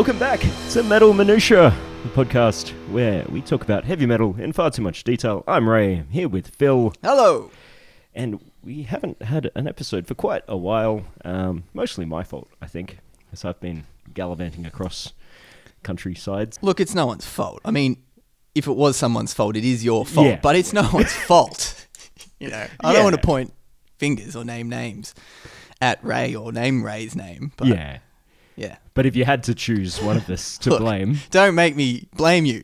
Welcome back to Metal Minutia, the podcast where we talk about heavy metal in far too much detail. I'm Ray, I'm here with Phil. Hello. And we haven't had an episode for quite a while. Mostly my fault, I think, as I've been gallivanting across countrysides. Look, it's no one's fault. I mean, if it was someone's fault, it is your fault, but it's no one's fault. You know, I don't want to point fingers or name names at Ray or name Ray's name. But yeah. But if you had to choose one of us to blame... Don't make me blame you,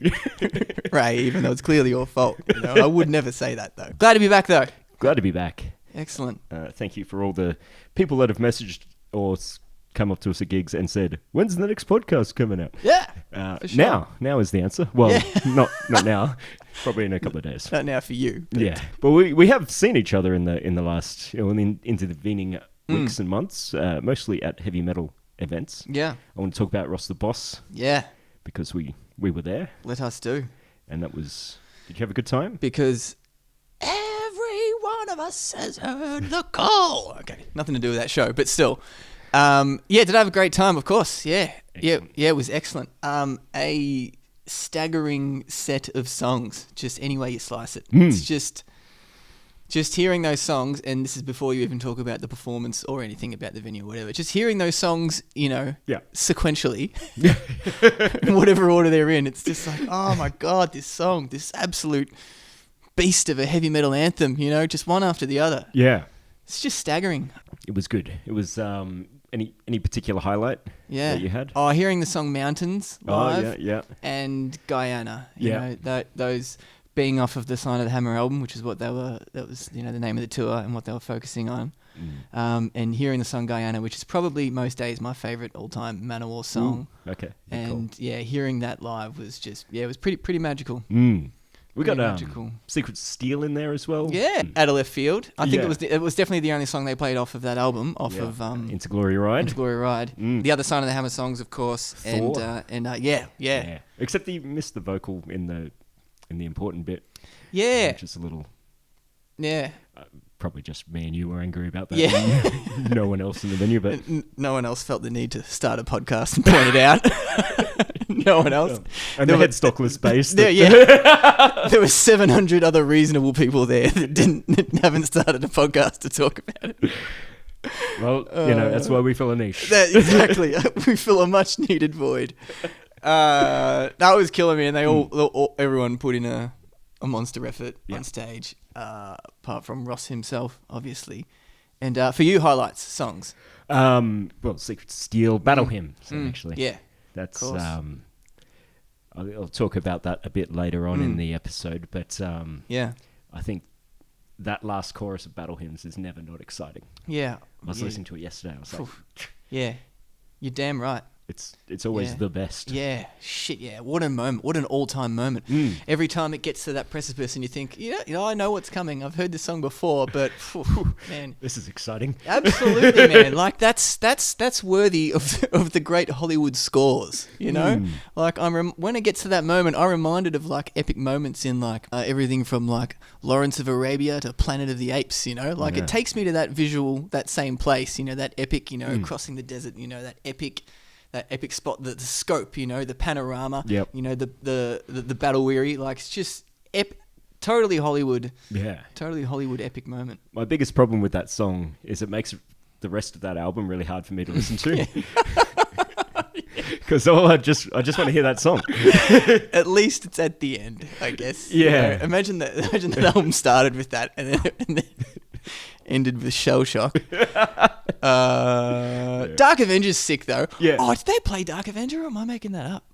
Ray, even though it's clearly your fault. You know, I would never say that, though. Glad to be back, though. Glad to be back. Excellent. Thank you for all the people that have messaged or come up to us at gigs and said, when's the next podcast coming out? Yeah, for sure. Now is the answer. Well, not now. Probably in a couple of days. Not now for you. Yeah, but we have seen each other in the last, intervening weeks and months, mostly at heavy metal events. Yeah. I want to talk about Ross the Boss. Yeah. Because we were there. Let us do. And that was... Did you have a good time? Because every one of us has heard the call. Okay, nothing to do with that show, but still. Did I have a great time? Of course. Yeah. Excellent. Yeah, it was excellent. A staggering set of songs, just any way you slice it. It's just hearing those songs, and this is before you even talk about the performance or anything about the venue or whatever, just hearing those songs, sequentially, in whatever order they're in, it's just like, oh my God, this song, this absolute beast of a heavy metal anthem, just one after the other. Yeah. It's just staggering. It was good. It was, any particular highlight that you had? Oh, hearing the song Mountains live. Oh, yeah. And Guyana. You know, those... being off of the Sign of the Hammer album, which is what that was, the name of the tour and what they were focusing on. And hearing the song Guyana, which is probably most days my favorite all-time Manowar song. Okay. And hearing that live was just, it was pretty magical. We got Secret Steel in there as well. Yeah, out of left field. I think it was definitely the only song they played off of that album, of Into Glory Ride. Into Glory Ride. The other Sign of the Hammer songs, of course. Thor. Yeah. Except he missed the vocal in the important bit. Yeah. Which is a little... Yeah. Probably just me and you were angry about that. Yeah. No one else in the venue, but... No one else felt the need to start a podcast and point it out. No one else. And they had stockless space. There were 700 other reasonable people there that haven't started a podcast to talk about it. Well, that's why we fill a niche. Exactly. We fill a much needed void. That was killing me, and everyone put in a monster effort on stage, apart from Ross himself, obviously. And for you, highlights, songs? Secret Steel, Battle Hymn, actually. Yeah, that's. I'll talk about that a bit later on in the episode, but I think that last chorus of Battle Hymns is never not exciting. Yeah, I was listening to it yesterday. I was like, yeah, you're damn right. It's always the best. Yeah, shit, yeah. What a moment. What an all-time moment. Every time it gets to that precipice and you think, I know what's coming. I've heard this song before, but, man. This is exciting. Absolutely, man. Like, that's worthy of the great Hollywood scores, Like, when it gets to that moment, I'm reminded of, like, epic moments in, like, everything from, like, Lawrence of Arabia to Planet of the Apes, Like, it takes me to that visual, that same place, that epic, crossing the desert, that epic spot, the scope, the panorama, the battle weary, like it's just totally Hollywood. Yeah. Totally Hollywood epic moment. My biggest problem with that song is it makes the rest of that album really hard for me to listen to. Because I just want to hear that song. At least it's at the end, I guess. Yeah. Imagine that album started with that and then ended with Shell Shock. Dark Avenger's sick though. Yeah. Oh, did they play Dark Avenger or am I making that up?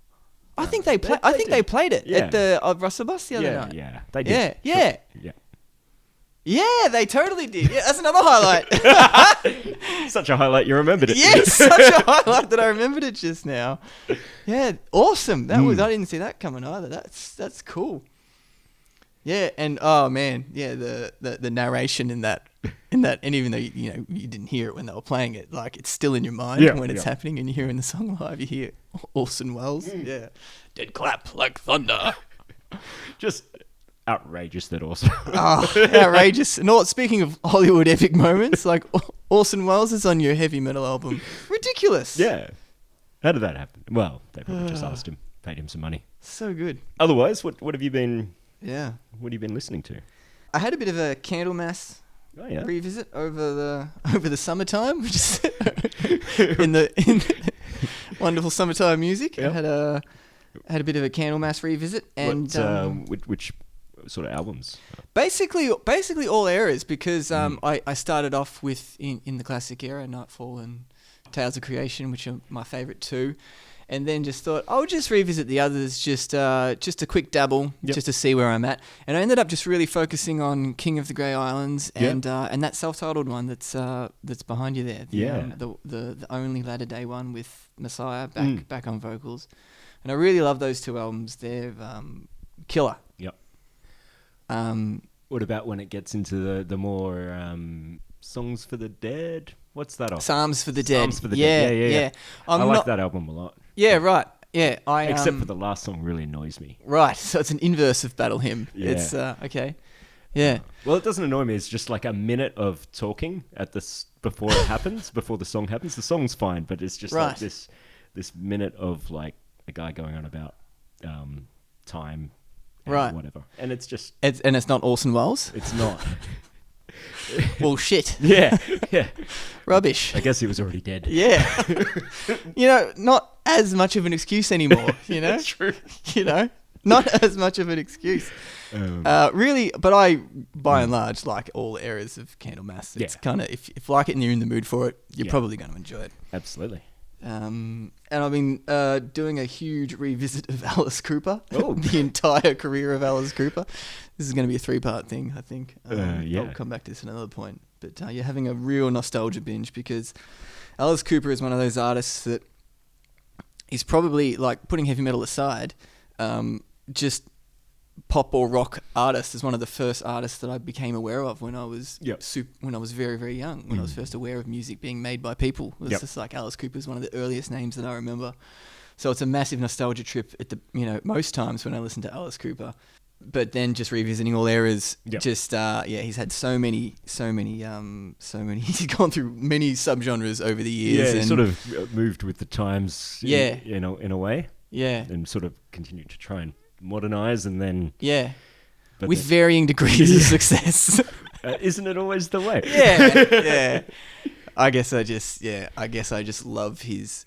I think they played it at the Ross the Boss the other night. Yeah, they did. Yeah. Yeah, they totally did. Yeah, that's another highlight. Such a highlight you remembered it. Yes, such a highlight that I remembered it just now. Yeah, awesome. That was I didn't see that coming either. That's cool. Yeah, and oh man, yeah, the narration in that, and even though you didn't hear it when they were playing it, like it's still in your mind when it's happening, and you're hearing the song live. You hear Orson Welles, dead clap like thunder, just outrageous that Orson. Outrageous. And speaking of Hollywood epic moments, like Orson Welles is on your heavy metal album, ridiculous. Yeah. How did that happen? Well, they probably just asked him, paid him some money. So good. Otherwise, what have you been? Yeah. What have you been listening to? I had a bit of a Candlemass Oh yeah. revisit over the summertime, which is in wonderful summertime music. Yeah. I had a bit of a Candlemass revisit, and Which sort of albums? basically all eras, because I started off with in the classic era, Nightfall and Tales of Creation, which are my favourite too. And then just thought I'll just revisit the others, just a quick dabble, just to see where I'm at. And I ended up just really focusing on King of the Grey Islands and that self-titled one that's behind you there. The only latter day one with Messiah back on vocals. And I really love those two albums. They're killer. Yep. What about when it gets into the more Songs for the Dead? What's that off? Psalms for the Dead. Psalms for the Dead. Yeah. I like that album a lot. Yeah, right. Yeah, except for the last song really annoys me. Right, so it's an inverse of Battle Hymn. Yeah. It's okay. Yeah. Well, it doesn't annoy me. It's just like a minute of talking at this before it happens, before the song happens. The song's fine, but it's just like this minute of like a guy going on about time, and whatever, and it's just it's not Orson Welles. It's not. Well, shit. Yeah. Rubbish. I guess he was already dead. Yeah. Not as much of an excuse anymore, That's true. Not as much of an excuse. Really, but I, by and large, like all eras of Candlemass. It's kind of, if you like it and you're in the mood for it, you're probably going to enjoy it. Absolutely. And I've been doing a huge revisit of Alice Cooper, Oh. the entire career of Alice Cooper. This is going to be a 3-part thing, I think. I'll come back to this at another point. But you're having a real nostalgia binge, because Alice Cooper is one of those artists that is probably, like, putting heavy metal aside, just pop or rock artist is one of the first artists that I became aware of when I was when I was very, very young, when I was first aware of music being made by people. It was just like Alice Cooper is one of the earliest names that I remember. So it's a massive nostalgia trip at the most times when I listen to Alice Cooper. But then just revisiting all eras, he's had so many he's gone through many subgenres over the years. Yeah, and sort of moved with the times in a way. Yeah. And sort of continued to try and modernize, and then with varying degrees of success. Isn't it always the way? Yeah. I guess I just love his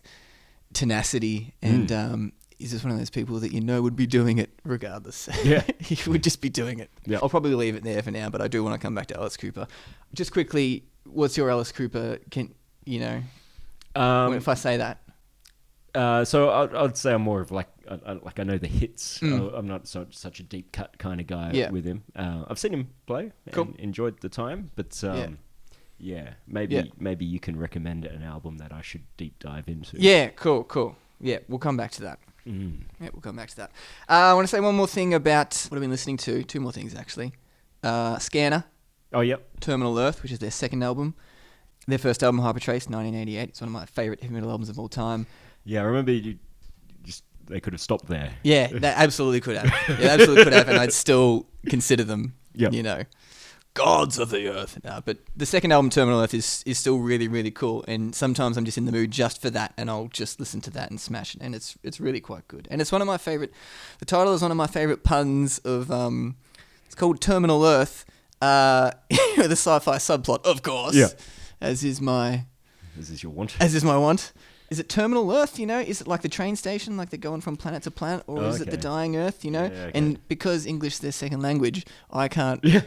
tenacity, and he's just one of those people that would be doing it regardless. Yeah. He would just be doing it. Yeah. I'll probably leave it there for now, but I do want to come back to Alice Cooper. Just quickly, what's your Alice Cooper? If I say that? So I'd say I'm more of like I know the hits. I'm not such a deep cut kind of guy with him. I've seen him play and enjoyed the time, but maybe you can recommend an album that I should deep dive into. Yeah, cool. Yeah, we'll come back to that. Yeah, we'll come back to that. I want to say one more thing about what I've been listening to. 2 more things, actually. Scanner. Oh, yep. Terminal Earth, which is their second album. Their first album, Hypertrace, 1988. It's one of my favourite heavy metal albums of all time. Yeah, I remember they could have stopped there. Yeah, they absolutely could have. Yeah, absolutely could have, and I'd still consider them, gods of the earth. But the second album, Terminal Earth, is still really, really cool. And sometimes I'm just in the mood just for that, and I'll just listen to that and smash it. And it's really quite good. And it's one of my favourite. The title is one of my favourite puns of. It's called Terminal Earth. The sci-fi subplot, of course. Yeah. As is your want. As is my want. Is it Terminal Earth, Is it like the train station, like they're going from planet to planet? Or is it the dying Earth, Yeah, okay. And because English is their second language, I can't... Yeah,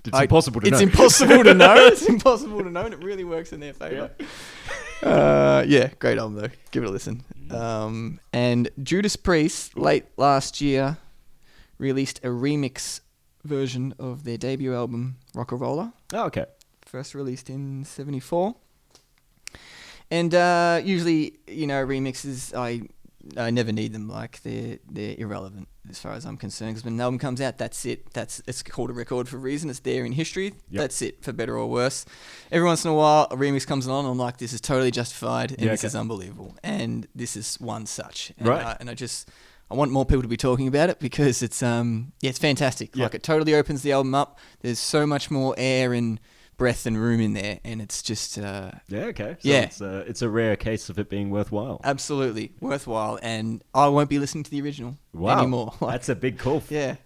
it's impossible to know. It's impossible to know. It's impossible to know, and it really works in their favour. Great album, though. Give it a listen. And Judas Priest, late last year, released a remix version of their debut album, Rock-A-Roller. Oh, okay. First released in 1974. And usually, remixes, I never need them. Like, they're irrelevant as far as I'm concerned. Because when an album comes out, that's it. It's called a record for a reason. It's there in history. Yep. That's it, for better or worse. Every once in a while, a remix comes along, and I'm like, this is totally justified, and this is unbelievable. And this is one such. And, right. I want more people to be talking about it, because it's fantastic. Yep. Like, it totally opens the album up. There's so much more air and breath and room in there, and it's just okay. So it's a rare case of it being worthwhile. Absolutely worthwhile, and I won't be listening to the original anymore. That's a big call. Yeah.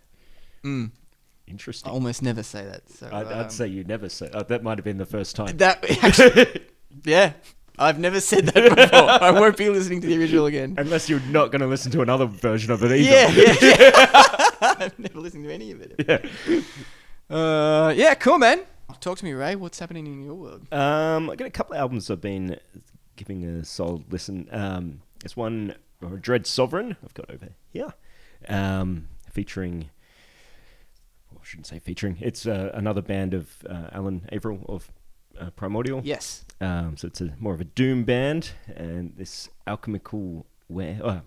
Interesting. I almost never say that. So I'd say you never say. That might have been the first time. That actually, yeah. I've never said that before. I won't be listening to the original again. Unless you're not going to listen to another version of it either. Yeah. I've never listened to any of it. Yeah. Cool, man. Talk to me, Ray. What's happening in your world? I got a couple of albums I've been giving a solid listen. There's one, Dread Sovereign, I've got over here, featuring... Well, I shouldn't say featuring. It's another band of Alan Averill of Primordial. Yes. So it's more of a doom band, and this Alchemical Warfare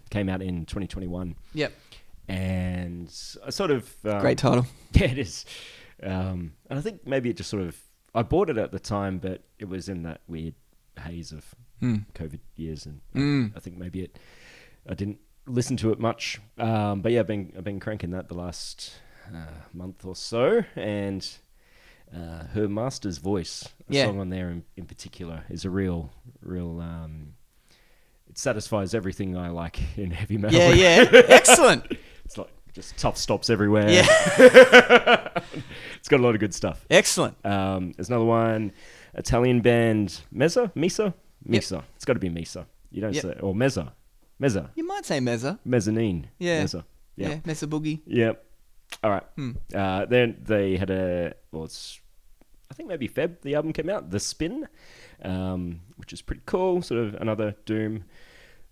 came out in 2021. Yep. And I sort of... Great title. Yeah, it is. And I think maybe it just sort of... I bought it at the time, but it was in that weird haze of COVID years, and I think maybe I didn't listen to it much. But yeah, I've been cranking that the last month or so, and... her Master's Voice, song on there in particular, is a real it satisfies everything I like in heavy metal. Yeah. Excellent. It's like just tough stops everywhere. Yeah. It's got a lot of good stuff. Excellent. There's another one, Italian band Misa. Yep. It's got to be Misa. You don't say, or Mezza. You might say Mezza. Mezzanine. Yeah. Mezza. Yeah. Mezza Boogie. Yep. All right. Then they had it's I think maybe Feb, the album came out, The Spin, which is pretty cool. Sort of another doom.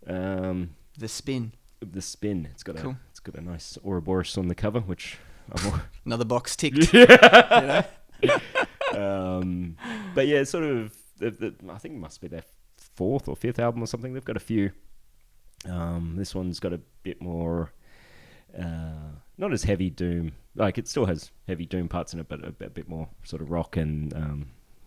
The Spin. It's got a nice Ouroboros on the cover, which another box ticked. Yeah. But yeah, sort of. I think it must be their fourth or fifth album or something. They've got a few. This one's got a bit more. Not as heavy doom, like it still has heavy doom parts in it, but a bit more sort of rock and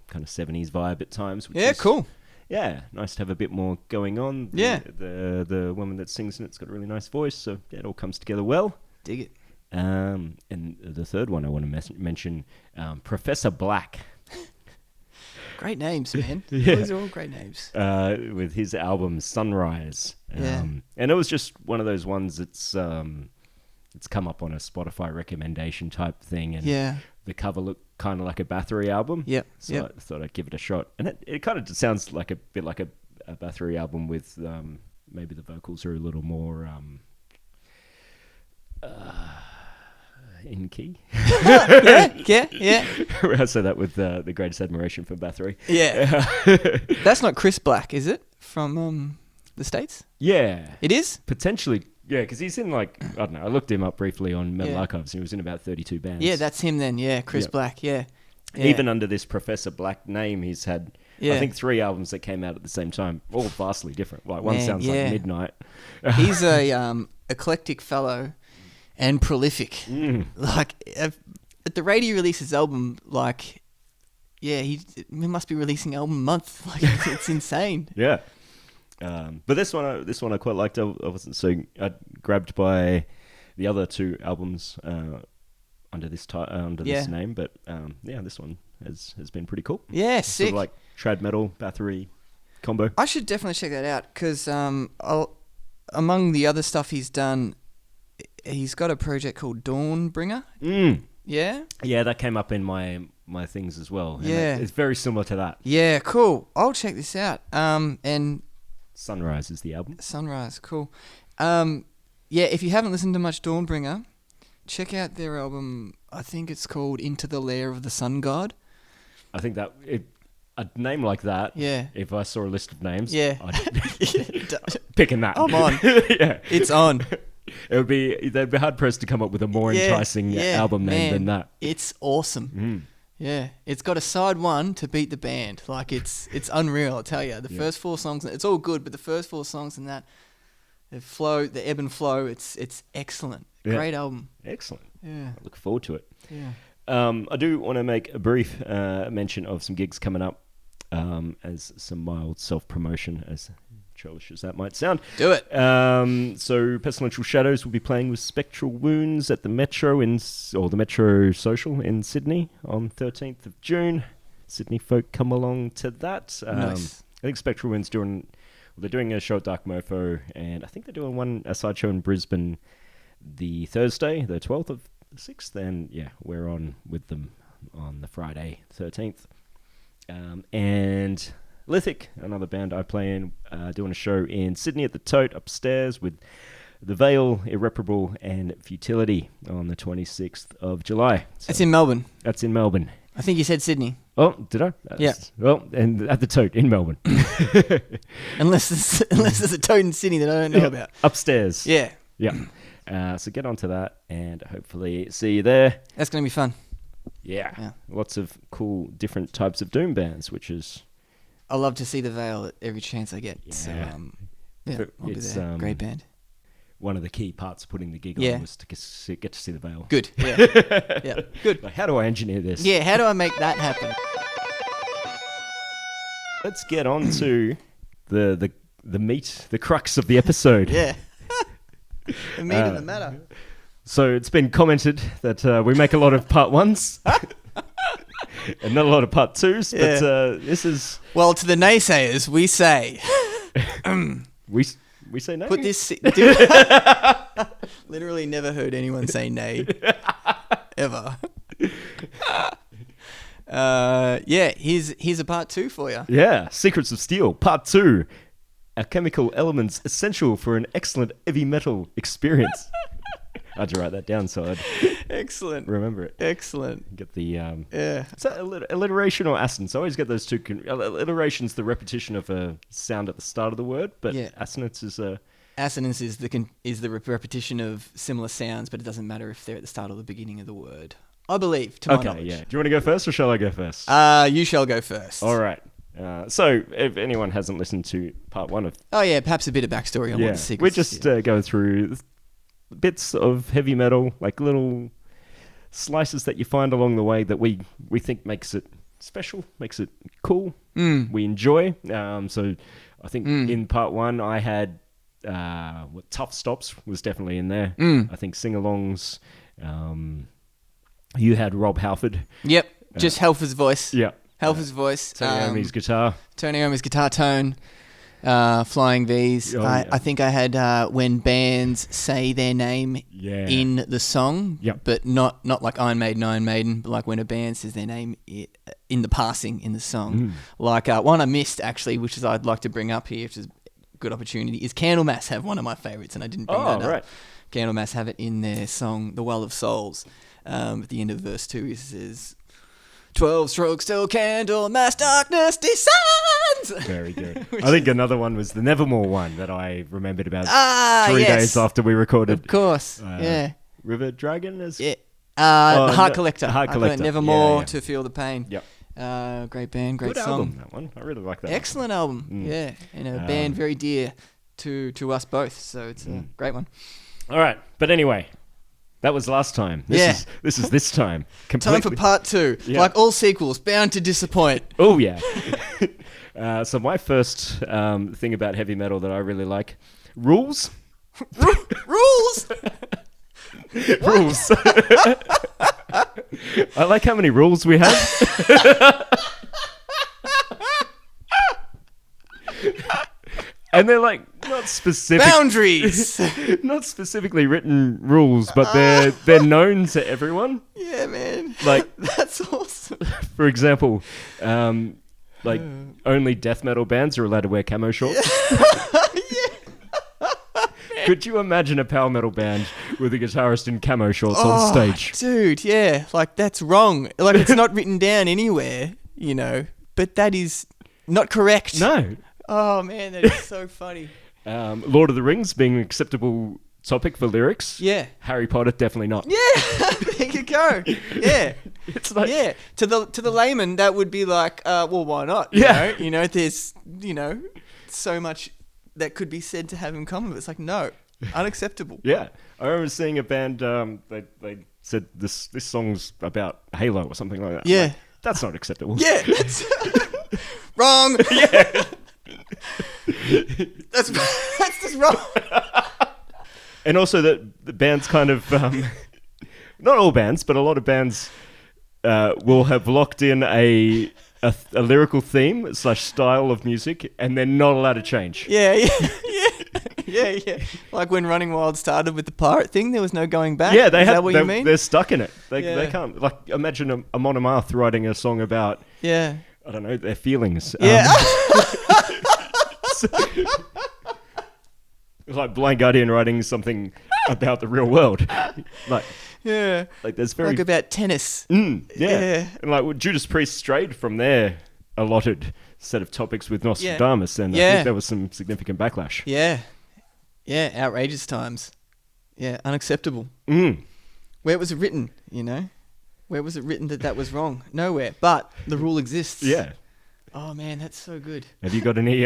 kind of 70s vibe at times. Which is, cool. Yeah, nice to have a bit more going on. The woman that sings in it's got a really nice voice, so it all comes together well. Dig it. And the third one I want to mention, Professor Black. Great names, man. Those are all great names. With his album Sunrise. And it was just one of those ones that's... it's come up on a Spotify recommendation type thing, and the cover looked kind of like a Bathory album. So I thought I'd give it a shot, and it kind of sounds like a bit like a Bathory album with maybe the vocals are a little more in key. Yeah. I say that with the greatest admiration for Bathory. Yeah. That's not Chris Black, is it? From the States? Yeah. It is? Potentially. Yeah, because he's in I don't know, I looked him up briefly on Metal Archives, and he was in about 32 bands. Yeah, that's him then. Yeah, Chris Black, yeah. Even under this Professor Black name, he's had, I think, 3 albums that came out at the same time, all vastly different. Like one sounds like Midnight. He's a eclectic fellow and prolific. Like, at the rate he releases his album, like, he must be releasing album a month. Like, it's insane. Yeah. But this one I quite liked. I wasn't so grabbed by the other 2 albums under this this name, but this one has been pretty cool. Yeah, it's sick. Sort of like trad metal Bathory combo. I should definitely check that out because among the other stuff he's done, he's got a project called Dawnbringer. Yeah, that came up in my things as well. And yeah, it's very similar to that. Yeah, cool. I'll check this out. And Sunrise is the album. Sunrise, cool. If you haven't listened to much Dawnbringer, check out their album. I think it's called Into the Lair of the Sun God. I think that a name like that. Yeah. If I saw a list of names. Yeah. Picking that. I'm on. It's on. They'd be hard pressed to come up with a more enticing album name than that. It's awesome. Yeah, it's got a side 1 to beat the band. Like it's unreal. I tell you, the first 4 songs, it's all good, but the first 4 songs in that, the ebb and flow, it's excellent. Yeah. Great album. Excellent. Yeah, I look forward to it. Yeah. I do want to make a brief mention of some gigs coming up as some mild self promotion, as churlish as that might sound. Do it. So Pestilential Shadows will be playing with Spectral Wounds at the Metro the Metro Social in Sydney on 13th of June. Sydney folk, come along to that. Nice. I think Spectral Wounds they're doing a show at Dark Mofo, and I think they're doing a side show in Brisbane the Thursday, the 12th of the 6th, and yeah, we're on with them on the Friday 13th. And Lithic, another band I play in, doing a show in Sydney at the Tote upstairs with The Veil, Irreparable, and Futility on the 26th of July. So That's in Melbourne. That's in Melbourne. I think you said Sydney. Oh, did I? Yeah. Well, and at the Tote in Melbourne. unless there's a Toad in Sydney that I don't know about. Upstairs. Yeah. Yeah. So get onto that and hopefully see you there. That's going to be fun. Yeah. Lots of cool different types of Doom bands, which is... I love to see The Veil at every chance I get. Yeah. So, I'll be there. Great band. One of the key parts of putting the gig on was to get to see The Veil. Good. Yeah. Yeah. Good. Like, how do I engineer this? Yeah. How do I make that happen? Let's get on to the meat, the crux of the episode. Yeah. The meat of the matter. So it's been commented that we make a lot of part ones and not a lot of part twos, but this is... Well, to the naysayers, we say... We say no. Put this... Literally never heard anyone say nay. Ever. Here's a part 2 for you. Yeah, Secrets of Steel, part 2. Alchemical elements essential for an excellent heavy metal experience. I had to write that down so I'd Excellent. remember it. Excellent. Get the... Is that alliteration or assonance? I always get those two... alliteration's the repetition of a sound at the start of the word, but assonance is a... Assonance is the repetition of similar sounds, but it doesn't matter if they're at the start or the beginning of the word. I believe, to my knowledge. Yeah. Do you want to go first or shall I go first? You shall go first. All right. So, if anyone hasn't listened to part 1 of... Oh, yeah, perhaps a bit of backstory on what the Secrets... We're just going through bits of heavy metal, like little slices that you find along the way that we think makes it special, makes it cool, we enjoy. So, I think in part 1 I had... Tough Stops was definitely in there. I think sing-alongs. You had Rob Halford. Yep, just Halford's voice. Yeah. Halford's voice. Tony Iommi's guitar. Tony Iommi's guitar tone. Flying V's. I think I had when bands say their name in the song, but not like Iron Maiden, but like when a band says their name in the passing in the song. Like one I missed, actually, which is I'd like to bring up here, which is good opportunity, is Candlemass have one of my favourites, and I didn't bring that up. Right. Candlemass have it in their song The Well of Souls. At the end of verse 2 it says 12 strokes till Candlemass darkness descends. Very good. I think another one was the Nevermore one that I remembered about 3 days after we recorded. Of course. River Dragon is Heart Collector. Heart Collector. Nevermore to feel the pain. Yep. Great band, great good song. Album, that one. I really like that. Excellent album. Yeah, and a band very dear to us both. So it's a great one. All right, but anyway, that was last time. This is this time. Completely. Time for part 2. Yeah. Like all sequels, bound to disappoint. Oh yeah. So my first thing about heavy metal that I really like, rules. Rules. Rules. I like how many rules we have. And they're like not specific boundaries, not specifically written rules, but they're known to everyone. Yeah, man. Like that's awesome. For example, like only death metal bands are allowed to wear camo shorts. Could you imagine a power metal band with a guitarist in camo shorts on stage? Dude, yeah, like that's wrong. Like it's not written down anywhere, you know. But that is not correct. No. Oh man, that is so funny. Lord of the Rings being an acceptable topic for lyrics. Yeah. Harry Potter definitely not. Yeah. There you go. Yeah. It's like to the layman that would be like, well, why not? You know, there's so much that could be said to have in common, but it's like no, unacceptable. Yeah. I remember seeing a band. They said this song's about Halo or something like that. Yeah. Like, that's not acceptable. Yeah. That's wrong. Yeah. That's just wrong. And also that the bands kind of, not all bands, but a lot of bands will have locked in a lyrical theme / style of music, and they're not allowed to change. Yeah. Like when Running Wild started with the pirate thing, there was no going back. Yeah, Is that what you mean? They're stuck in it. They can't. Like, imagine a Monomath writing a song about, I don't know, their feelings. Yeah. Like Blind Guardian writing something about the real world. Like there's very... Like about tennis. Yeah. And like Judas Priest strayed from their allotted set of topics with Nostradamus, and I think there was some significant backlash. Yeah, outrageous times. Yeah, unacceptable. Where was it written, Where was it written that was wrong? Nowhere. But the rule exists. Yeah. Oh, man, that's so good. Have you got any...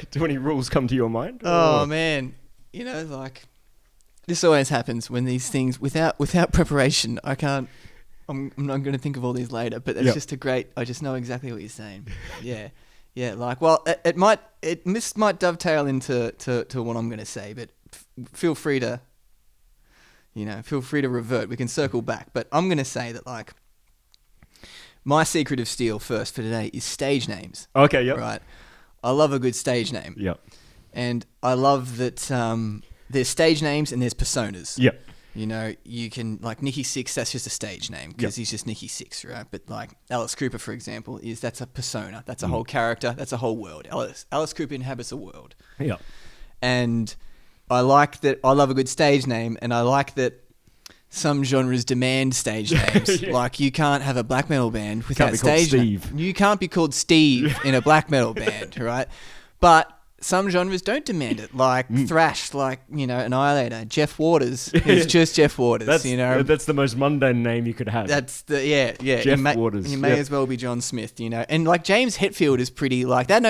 do any rules come to your mind? Oh, man. Like... This always happens when these things... Without preparation, I can't... I'm not going to think of all these later, but that's just a great... I just know exactly what you're saying. Yeah. Yeah, like, well, this might dovetail into what I'm going to say, but feel free to, revert. We can circle back, but I'm going to say that, like, my secret of steel first for today is stage names. Okay, yep. Right. I love a good stage name. Yep. And I love that there's stage names and there's personas. Yep. You can, like, Nicky Six, that's just a stage name because he's just Nicky Six, right? But, like, Alice Cooper, for example, that's a persona. That's a whole character. That's a whole world. Alice Cooper inhabits a world. Yeah. And I like that. I love a good stage name, and I like that some genres demand stage names. Like, you can't have a black metal band without a stage name. You can't be called Steve in a black metal band, right? But some genres don't demand it, like thrash, like, Annihilator. Jeff Waters is just Jeff Waters, That's the most mundane name you could have. That's the, Jeff Waters. You may as well be John Smith, And, like, James Hetfield is pretty, like, that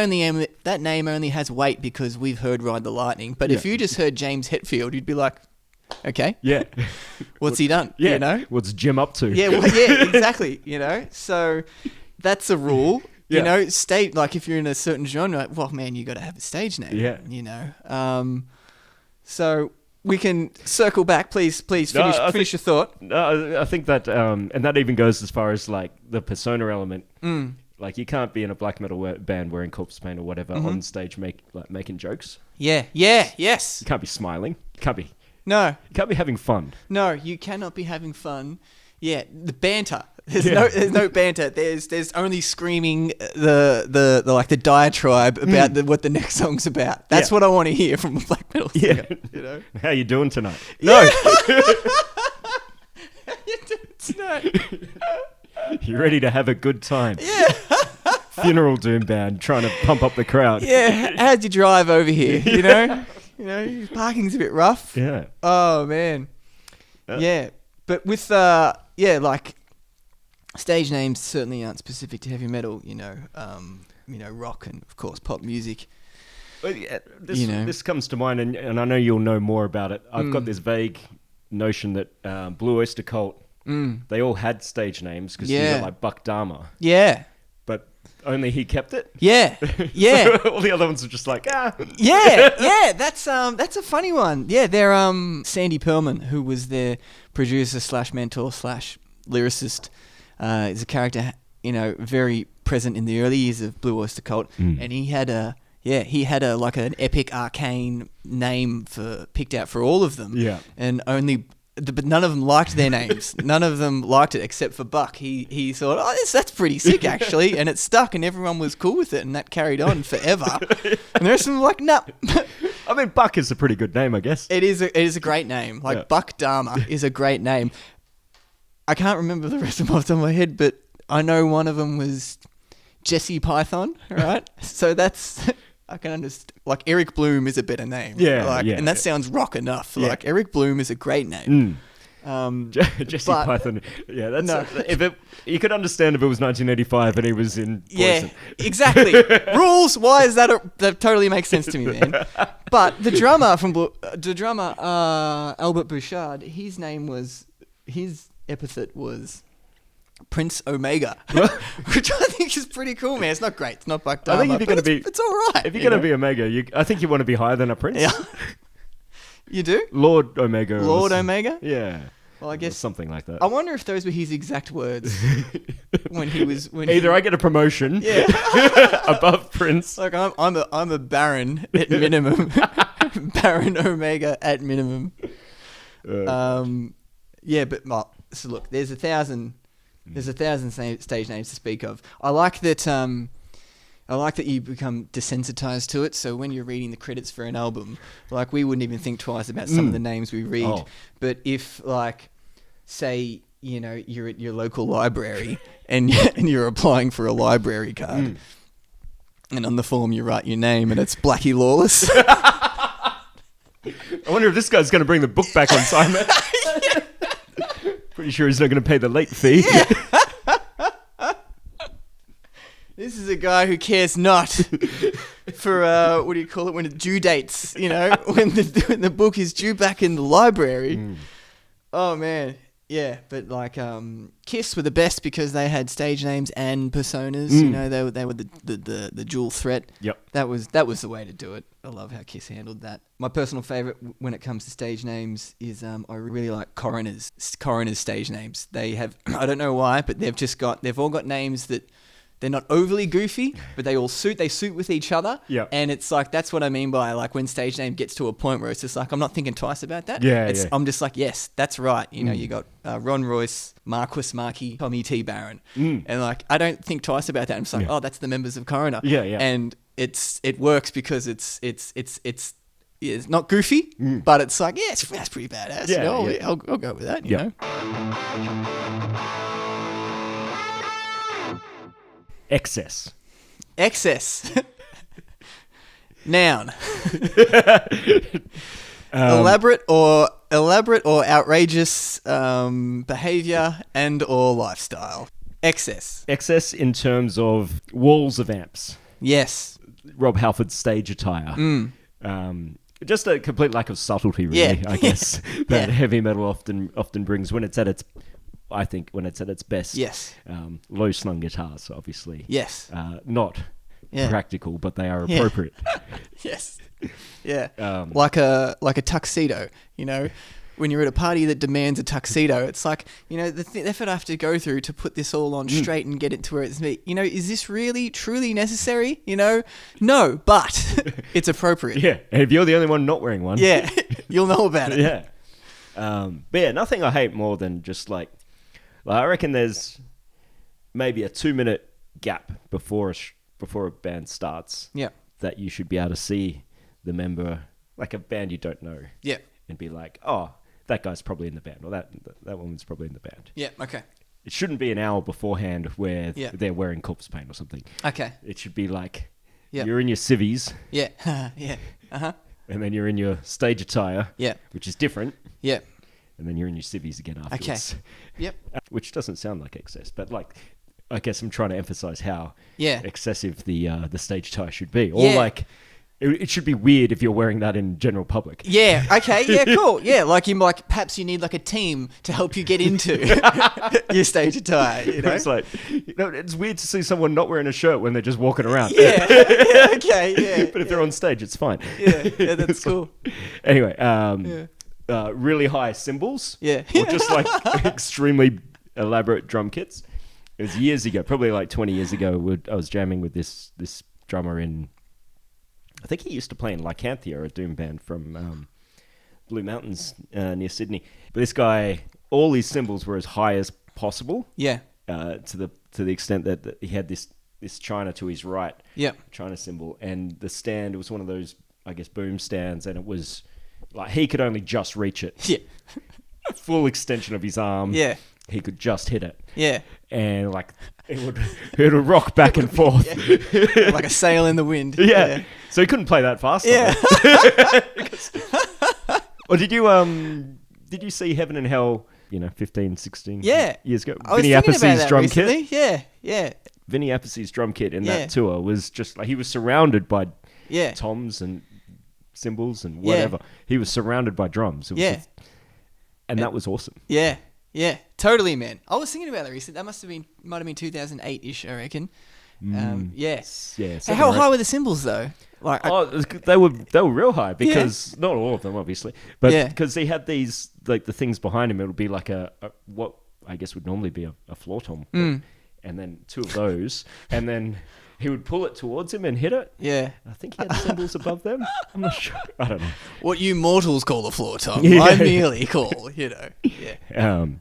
name only has weight because we've heard Ride the Lightning. But if you just heard James Hetfield, you'd be like, okay. Yeah. What's he done? Yeah. What's Jim up to? Yeah, exactly, So that's a rule. Yeah. Like, if you're in a certain genre, well, man, you got to have a stage name. Yeah. So we can circle back. Please finish your thought. No, I think that, and that even goes as far as, like, the persona element. Like, you can't be in a black metal band wearing corpse paint or whatever on stage making jokes. Yes. You can't be smiling. You can't be. No. You can't be having fun. No, you cannot be having fun. Yeah, the banter. There's no banter. There's only screaming the diatribe about what the next song's about. That's what I want to hear from a black metal singer. How you doing tonight? No. How you doing tonight? You ready to have a good time? Yeah. Funeral doom band trying to pump up the crowd. Yeah. How'd you drive over here? Parking's a bit rough. Yeah. Oh man. Yeah. But with like, stage names certainly aren't specific to heavy metal, rock and, of course, pop music. Well, this comes to mind, and I know you'll know more about it. I've got this vague notion that Blue Oyster Cult, they all had stage names because you got, like, Buck Dharma. Yeah. But only he kept it? Yeah. So all the other ones are just like, Yeah, that's a funny one. Yeah, they're Sandy Pearlman, who was their producer / mentor / lyricist, is a character, very present in the early years of Blue Oyster Cult, and he had like an epic arcane name picked out for all of them. Yeah. And but none of them liked their names. None of them liked it except for Buck. He thought, that's pretty sick, actually, and it stuck, and everyone was cool with it, and that carried on forever. And the rest of them were like, nah. I mean, Buck is a pretty good name, I guess. It is a great name. Like, Buck Dharma is a great name. I can't remember the rest of them off the top of my head, but I know one of them was Jesse Python, right? So that's... I can understand. Like, Eric Bloom is a better name. And that sounds rock enough. Yeah. Like, Eric Bloom is a great name. Jesse Python. Yeah, that's you could understand if it was 1985 and he was in Poison. Yeah, exactly. Rules. Why is that? That totally makes sense to me, man. But the drummer Albert Bouchard, his epithet was Prince Omega, which I think is pretty cool, man. It's not great. It's not Buck I Dharma, think if you're going to be, it's all right. if you're going to be Omega, I think you want to be higher than a prince. Yeah. You do? Lord Omega. Lord Omega? Yeah. Well, I guess something like that. I wonder if those were his exact words when he was. I get a promotion, above Prince. Like I'm a Baron at minimum, Baron Omega at minimum. But so look, there's 1,000 stage names to speak of. I like that. I like that you become desensitized to it. So when you're reading the credits for an album, like we wouldn't even think twice about some of the names we read. Oh. But if like, say, you're at your local library and you're applying for a library card, and on the form you write your name and it's Blackie Lawless. I wonder if this guy's going to bring the book back on time. Pretty sure he's not going to pay the late fee. Yeah. This is a guy who cares not for, what do you call it, when it due dates, when the book is due back in the library. Oh, man. Yeah, but like Kiss were the best because they had stage names and personas. They were the dual threat. Yep. That was the way to do it. I love how Kiss handled that. My personal favorite when it comes to stage names is I really like Coroner's stage names. They have, I don't know why, but they've all got names that they're not overly goofy, but they suit with each other. Yeah. And it's like, that's what I mean by like when stage name gets to a point where it's just like, I'm not thinking twice about that. Yeah. I'm just like, yes, that's right. You got Ron Royce, Marquis Markey, Tommy T. Barron. And like, I don't think twice about that. I'm just like, oh, that's the members of Coroner. Yeah. And it works because it's not goofy, but it's like, yeah, that's pretty badass. Yeah, I'll go with that, you know? Excess. Noun. Elaborate or outrageous behavior and or lifestyle. Excess In terms of walls of amps. Yes. Rob Halford's stage attire. Just a complete lack of subtlety, really. I guess that heavy metal often brings when it's at its. I think when it's at its best. Yes. Low slung guitars, obviously. Yes. Not practical, but they are appropriate. Yes. Yeah. Like a tuxedo, when you're at a party that demands a tuxedo, it's like, the effort I have to go through to put this all on straight and get it to where it's me. Is this really, truly necessary? No, but it's appropriate. Yeah. And if you're the only one not wearing one. Yeah. You'll know about it. Yeah. But yeah, nothing I hate more than just like I reckon there's maybe a 2-minute gap before a band starts. Yeah. That you should be able to see the member, like a band you don't know. Yeah. And be like, oh, that guy's probably in the band, or that woman's probably in the band. Yeah. Okay. It shouldn't be an hour beforehand where they're wearing corpse paint or something. Okay. It should be like you're in your civvies. Yeah. Yeah. And then you're in your stage attire. Yeah. Which is different. Yeah. And then you're in your civvies again afterwards. Okay. Yep. Which doesn't sound like excess, but like, I guess I'm trying to emphasize how excessive the stage attire should be. Or like, it should be weird if you're wearing that in general public. Yeah. Okay. Yeah. Cool. Yeah. Like perhaps you need like a team to help you get into your stage attire. It's like, it's weird to see someone not wearing a shirt when they're just walking around. Yeah. Okay. Yeah. But if they're on stage, it's fine. Yeah. That's cool. Anyway. Really high cymbals. Yeah. Or just like extremely elaborate drum kits. It was years ago, probably like 20 years ago. I was jamming with this drummer in. I think he used to play in Lycanthia, a doom band from Blue Mountains near Sydney. But this guy, all his cymbals were as high as possible. Yeah. To the extent that he had this china to his right. Yeah. China cymbal, and the stand was one of those, I guess, boom stands, and it was like he could only just reach it. Yeah. Full extension of his arm. Yeah. He could just hit it. Yeah. And like it would rock back and forth. Yeah. Like a sail in the wind. Yeah. So he couldn't play that fast. Yeah. Or did you see Heaven and Hell, 15, 16 years ago? Vinny Appice's drum kit. Yeah. Yeah. Vinny Appice's drum kit in that tour was just like he was surrounded by toms and cymbals and whatever. He was surrounded by drums. And that was awesome. Yeah. Yeah. Totally, man. I was thinking about that recently. That might have been 2008-ish, I reckon. Yes. Yeah. Hey, how high were the cymbals though? Like, they were real high because not all of them, obviously, but because he had these like the things behind him. It would be like a what I guess would normally be a floor tom, and then two of those, and then he would pull it towards him and hit it. Yeah. I think he had cymbals above them. I'm not sure. I don't know. What you mortals call a floor tom, Yeah. I merely call, Yeah.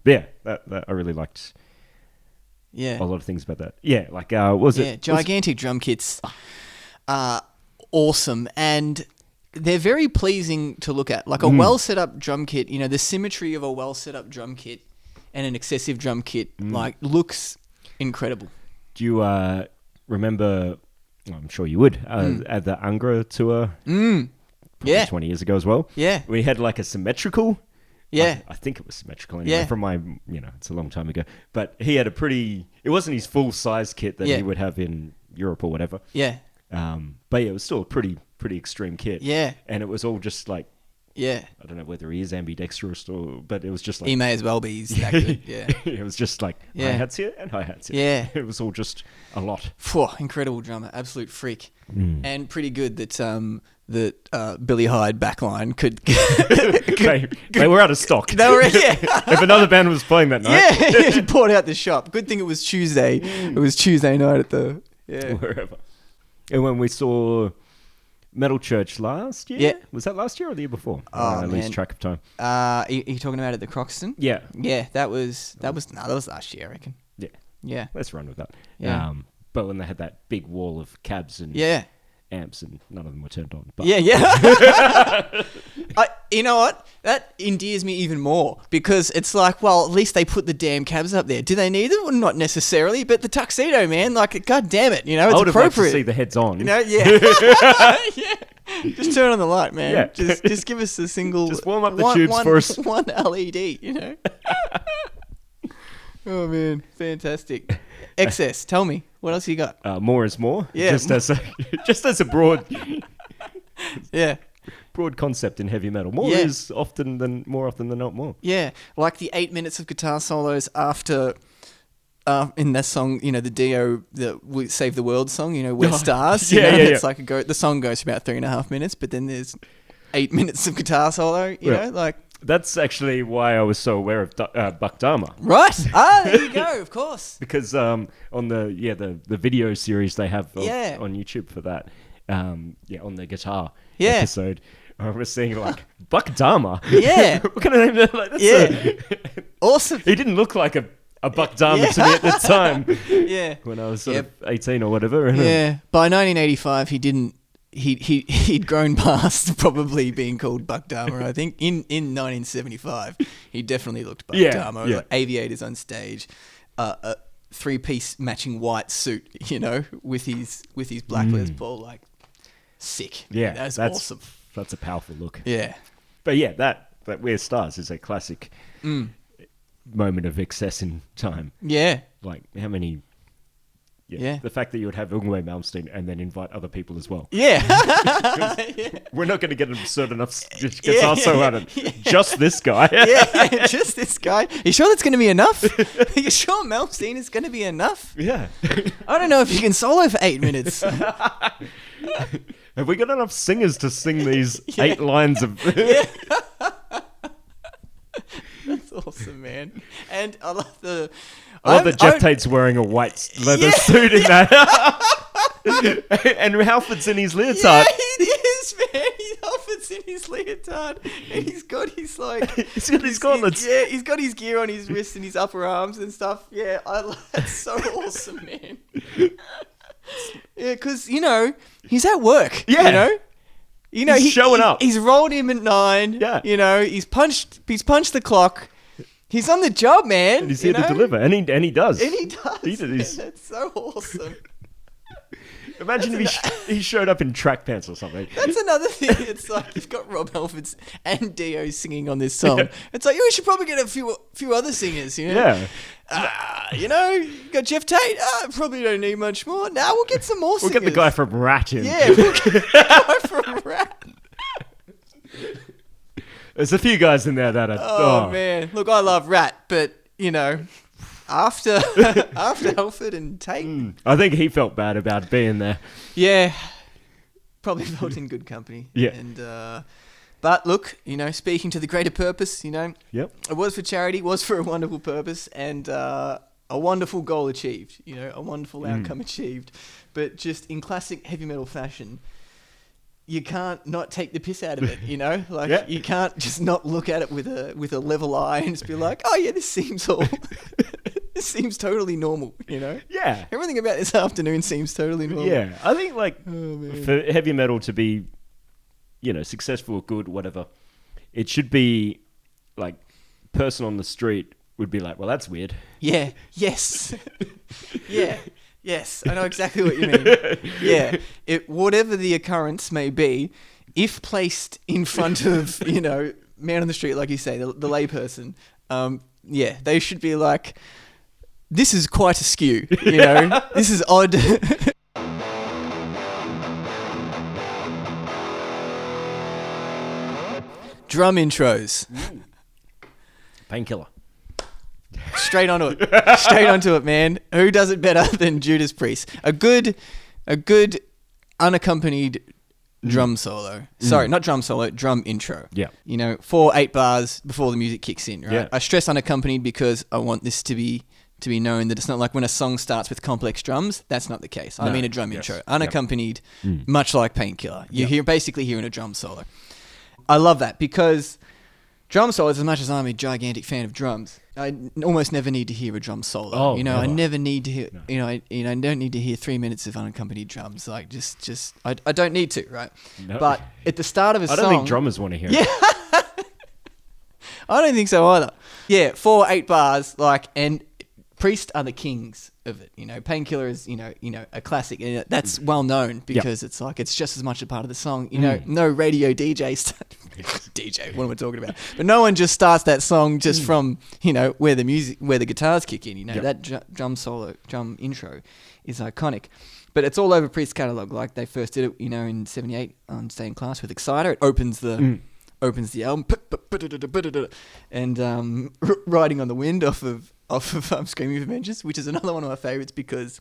That I really liked. Yeah. A lot of things about that. Yeah, like was it gigantic drum kits are awesome, and they're very pleasing to look at. Like a well set up drum kit, the symmetry of a well set up drum kit and an excessive drum kit like looks incredible. Do you remember? Well, I'm sure you would at the Angra tour. 20 years ago as well. Yeah, we had like a symmetrical. Yeah, I think it was symmetrical anyway. From my, it's a long time ago. But he had it wasn't his full size kit that he would have in Europe or whatever. Yeah. But it was still a pretty extreme kit. Yeah. And it was all just like. Yeah. I don't know whether he is ambidextrous but it was just like. He may as well be. He's that good. Yeah. It was just like hi-hats here and hi-hats here. Yeah. It was all just a lot. Incredible drummer, absolute freak, and pretty good that Billy Hyde backline could. They were out of stock. They were, If another band was playing that night, he bought out the shop. Good thing it was Tuesday. It was Tuesday night at the wherever. And when we saw Metal Church last year, was that last year or the year before? I lose track of time. Are you talking about at the Croxton? Yeah, that was last year, I reckon. Yeah. Let's run with that. Yeah. But when they had that big wall of cabs and amps, and none of them were turned on. But. Yeah. You know what? That endears me even more because it's like, well, at least they put the damn cabs up there. Do they need them? Well, not necessarily, but the tuxedo, man, like, god damn it, it's I would appropriate. have liked to see the heads on. Just turn on the light, man. Yeah. Just give us a single. Just warm up the tubes for us. One LED, Oh man, fantastic. XS, tell me, what else you got? More is more. Yeah. Just as a broad. Yeah. Broad concept in heavy metal. More is more often than not more. Yeah, like the 8 minutes of guitar solos after. In that song, the Dio, the "We Save the World" song, "We're Stars." It's like the song goes for about 3.5 minutes, but then there's 8 minutes of guitar solo. Like. That's actually why I was so aware of Buck Dharma. Right. There you go. Of course. Because on the video series they have on YouTube for that, on the guitar episode, I was seeing like Buck Dharma. Yeah. What kind of name is that? That's awesome. He didn't look like a Buck Dharma to me at the time. Yeah. When I was sort of 18 or whatever. By 1985, he didn't. He'd grown past probably being called Buck Dharma. I think in 1975, he definitely looked Buck Dharma. Like aviators on stage, a 3-piece matching white suit, with his black Les Paul, like sick. Yeah, that's awesome. That's a powerful look. Yeah, but that We're Stars is a classic moment of excess in time. Yeah, like how many. Yeah. The fact that you would have Yngwie Malmsteen and then invite other people as well. Yeah. We're not going to get an absurd enough guitar solo out of just this guy. Just this guy. You sure that's going to be enough? Are you sure Malmsteen is going to be enough? Yeah. I don't know if you can solo for 8 minutes. Have we got enough singers to sing these 8 lines of... That's awesome, man. And I love the... I love that Jeff Tate's wearing a white leather suit in that. And Halford's in his leotard. Yeah, he is, man. Halford's in his leotard. And he's got his, like... he's got his gauntlets. He's got his gear on his wrists and his upper arms and stuff. Yeah, that's so awesome, man. Yeah, because, he's at work. Yeah. He's showing up. He's rolled him at 9. Yeah. He's punched the clock. He's on the job, man. And he's here to deliver. And he does. And he does. Man, that's so awesome. Imagine if he showed up in track pants or something. That's another thing. It's like you've got Rob Halford and Dio singing on this song. Yeah. It's like, we should probably get a few other singers, Yeah. You got Jeff Tate. Probably don't need much more. Now we'll get some more singers. We'll get the guy from Rat in. Yeah, we'll get the guy from Rat. There's a few guys in there that are... Oh, man. Look, I love Rat, but you know, after Alfred and Tate. I think he felt bad about being there. Yeah, probably felt in good company. Yeah. And but look, you know, speaking to the greater purpose, you know, Yep. it was for charity, was for a wonderful purpose, and a wonderful goal achieved. You know, a wonderful outcome achieved. But just in classic heavy metal fashion, you can't not take the piss out of it, you know? Like, you can't just not look at it with a level eye and just be like, oh, yeah, this seems this seems totally normal, you know? Yeah. Everything about this afternoon seems totally normal. Yeah. I think, like, for heavy metal to be, you know, successful, good, whatever, it should be, like, person on the street would be like, well, that's weird. Yeah. Yes. Yeah. Yes, I know exactly what you mean. Yeah, whatever the occurrence may be, if placed in front of, you know, man on the street, like you say, the layperson, yeah, they should be like, this is quite askew, you know, this is odd. Drum intros. Painkiller. Straight onto it. Straight onto it, man. Who does it better than Judas Priest? A good unaccompanied drum solo. Sorry, not drum solo, drum intro. Yeah. You know, 4-8 bars before the music kicks in, right? Yeah. I stress unaccompanied because I want this to be known that it's not like when a song starts with complex drums. That's not the case. I mean a drum intro. Unaccompanied, much like Painkiller. You're basically hearing a drum solo. I love that because drum solos, as much as I'm a gigantic fan of drums, I almost never need to hear a drum solo. Oh, you know, never. I never need to hear. No. I don't need to hear 3 minutes of unaccompanied drums. Like, I don't need to, right? No. But at the start of a song, I don't think drummers want to hear it. Yeah, I don't think so either. Yeah, 4-8 bars, like, and Priest are the kings of it. You know, Painkiller is, you know, a classic. And that's well known because it's like it's just as much a part of the song. You know, no radio DJ DJ. What am I talking about? But no one just starts that song just from, you know, where the guitars kick in. You know, that drum solo, drum intro is iconic. But it's all over Priest's catalog. Like they first did it, you know, in '78 on Stay in Class with Exciter. It opens the album, and Riding on the Wind off of Screaming for Vengeance, which is another one of my favorites because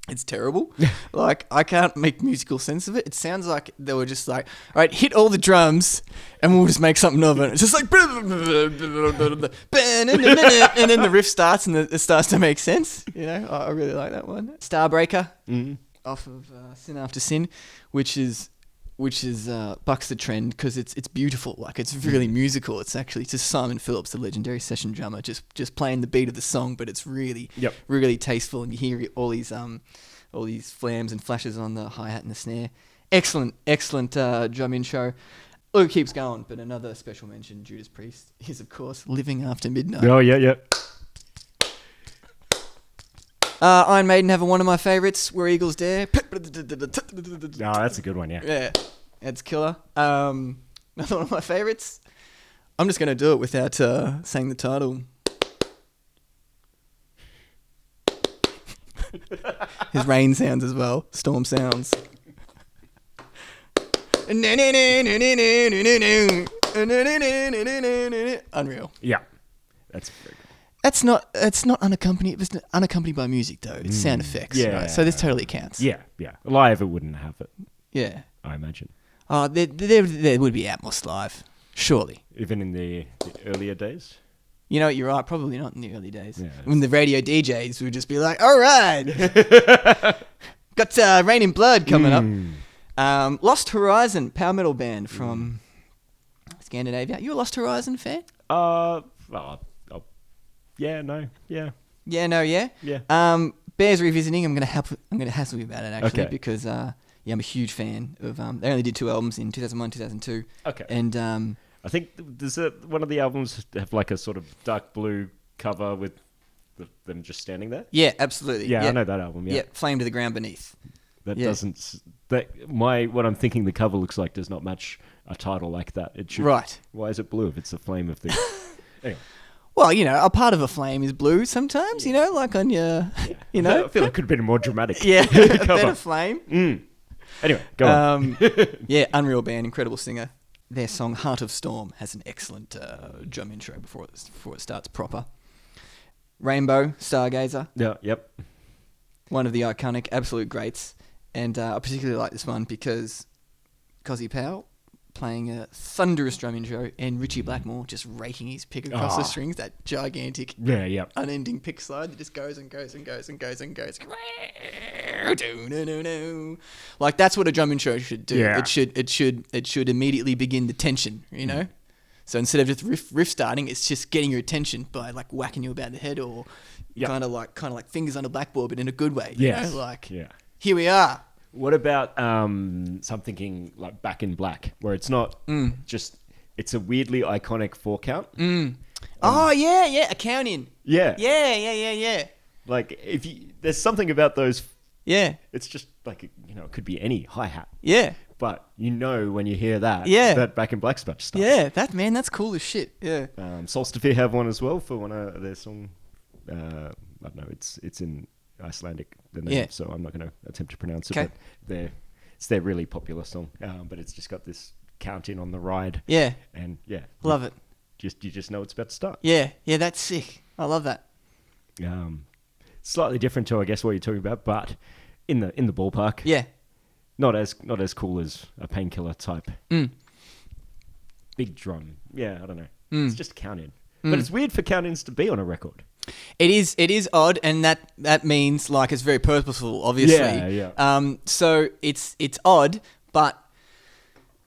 it's terrible. Like, I can't make musical sense of it. It sounds like they were just like, all right, hit all the drums and we'll just make something of it. It's just like, and then the riff starts and it starts to make sense. You know, I really like that one. Starbreaker off of Sin After Sin, which is bucks the trend because it's beautiful. Like, it's really musical. It's actually just Simon Phillips, the legendary session drummer, just playing the beat of the song, but it's really really tasteful, and you hear all these flams and flashes on the hi-hat and the snare. Excellent drum intro. Oh, it keeps going, but another special mention, Judas Priest, is of course Living After Midnight. Oh yeah. Iron Maiden have one of my favorites, Where Eagles Dare. Oh, that's a good one, yeah. Yeah, it's killer. Another one of my favorites. I'm just going to do it without saying the title. His rain sounds as well. Storm sounds. Unreal. Yeah. That's very cool. It's not unaccompanied. It's unaccompanied by music though. It's sound effects. Yeah. Right? So this totally counts. Yeah. Live, it wouldn't have it. Yeah. I imagine. Oh, there would be Atmos live, surely. Even in the earlier days. You know what? You're right. Probably not in the early days. Yeah, when the radio DJs would just be like, "All right, got Rain in Blood coming up." Lost Horizon, power metal band from Scandinavia. You a Lost Horizon fan? Yeah, no, yeah. Yeah, no, yeah. Yeah. Bears revisiting. I'm gonna hassle you about it actually because I'm a huge fan of. They only did 2 albums in 2001, 2002. Okay. And I think there's one of the albums have like a sort of dark blue cover with them just standing there. Yeah, absolutely. Yeah, I know that album. Yeah. Flame to the Ground Beneath. That doesn't. What I'm thinking the cover looks like does not match a title like that. It should. Right. Why is it blue if it's a flame of the? Anyway. Well, you know, a part of a flame is blue sometimes, you know, like on your, you know. I feel it could have been more dramatic. Yeah, a better flame. Anyway, go on. Yeah, unreal band, incredible singer. Their song Heart of Storm has an excellent drum intro before it starts proper. Rainbow, Stargazer. Yeah, yep. One of the iconic, absolute greats. And I particularly like this one because Cozzy Powell playing a thunderous drum intro and Richie Blackmore just raking his pick across the strings, that gigantic, unending pick slide that just goes and goes and goes and goes and goes. Like, that's what a drum intro should do. Yeah. It should immediately begin the tension, you know? So instead of just riff starting, it's just getting your attention by like whacking you about the head or kind of like fingers on a blackboard, but in a good way. You know? Like, here we are. What about so I'm thinking like Back in Black, where it's not just, it's a weirdly iconic 4 count. A count in. Yeah. Like, there's something about those. Yeah. It's just like, it could be any hi-hat. Yeah. But when you hear that, that Back in Black's about to start. Yeah, that's cool as shit. Yeah. Solstice have one as well for one of their song. I don't know. It's in Icelandic, the name, so I'm not going to attempt to pronounce it. But it's their really popular song. But it's just got this count in on the ride. Yeah. And love it. You just know it's about to start. Yeah, that's sick. I love that. Slightly different to, I guess, what you're talking about, but in the ballpark. Yeah. Not as cool as a Painkiller type. Big drum. Yeah, I don't know. It's just count in. But it's weird for count-ins to be on a record. It is odd, and that means like it's very purposeful, obviously. Yeah. So it's odd, but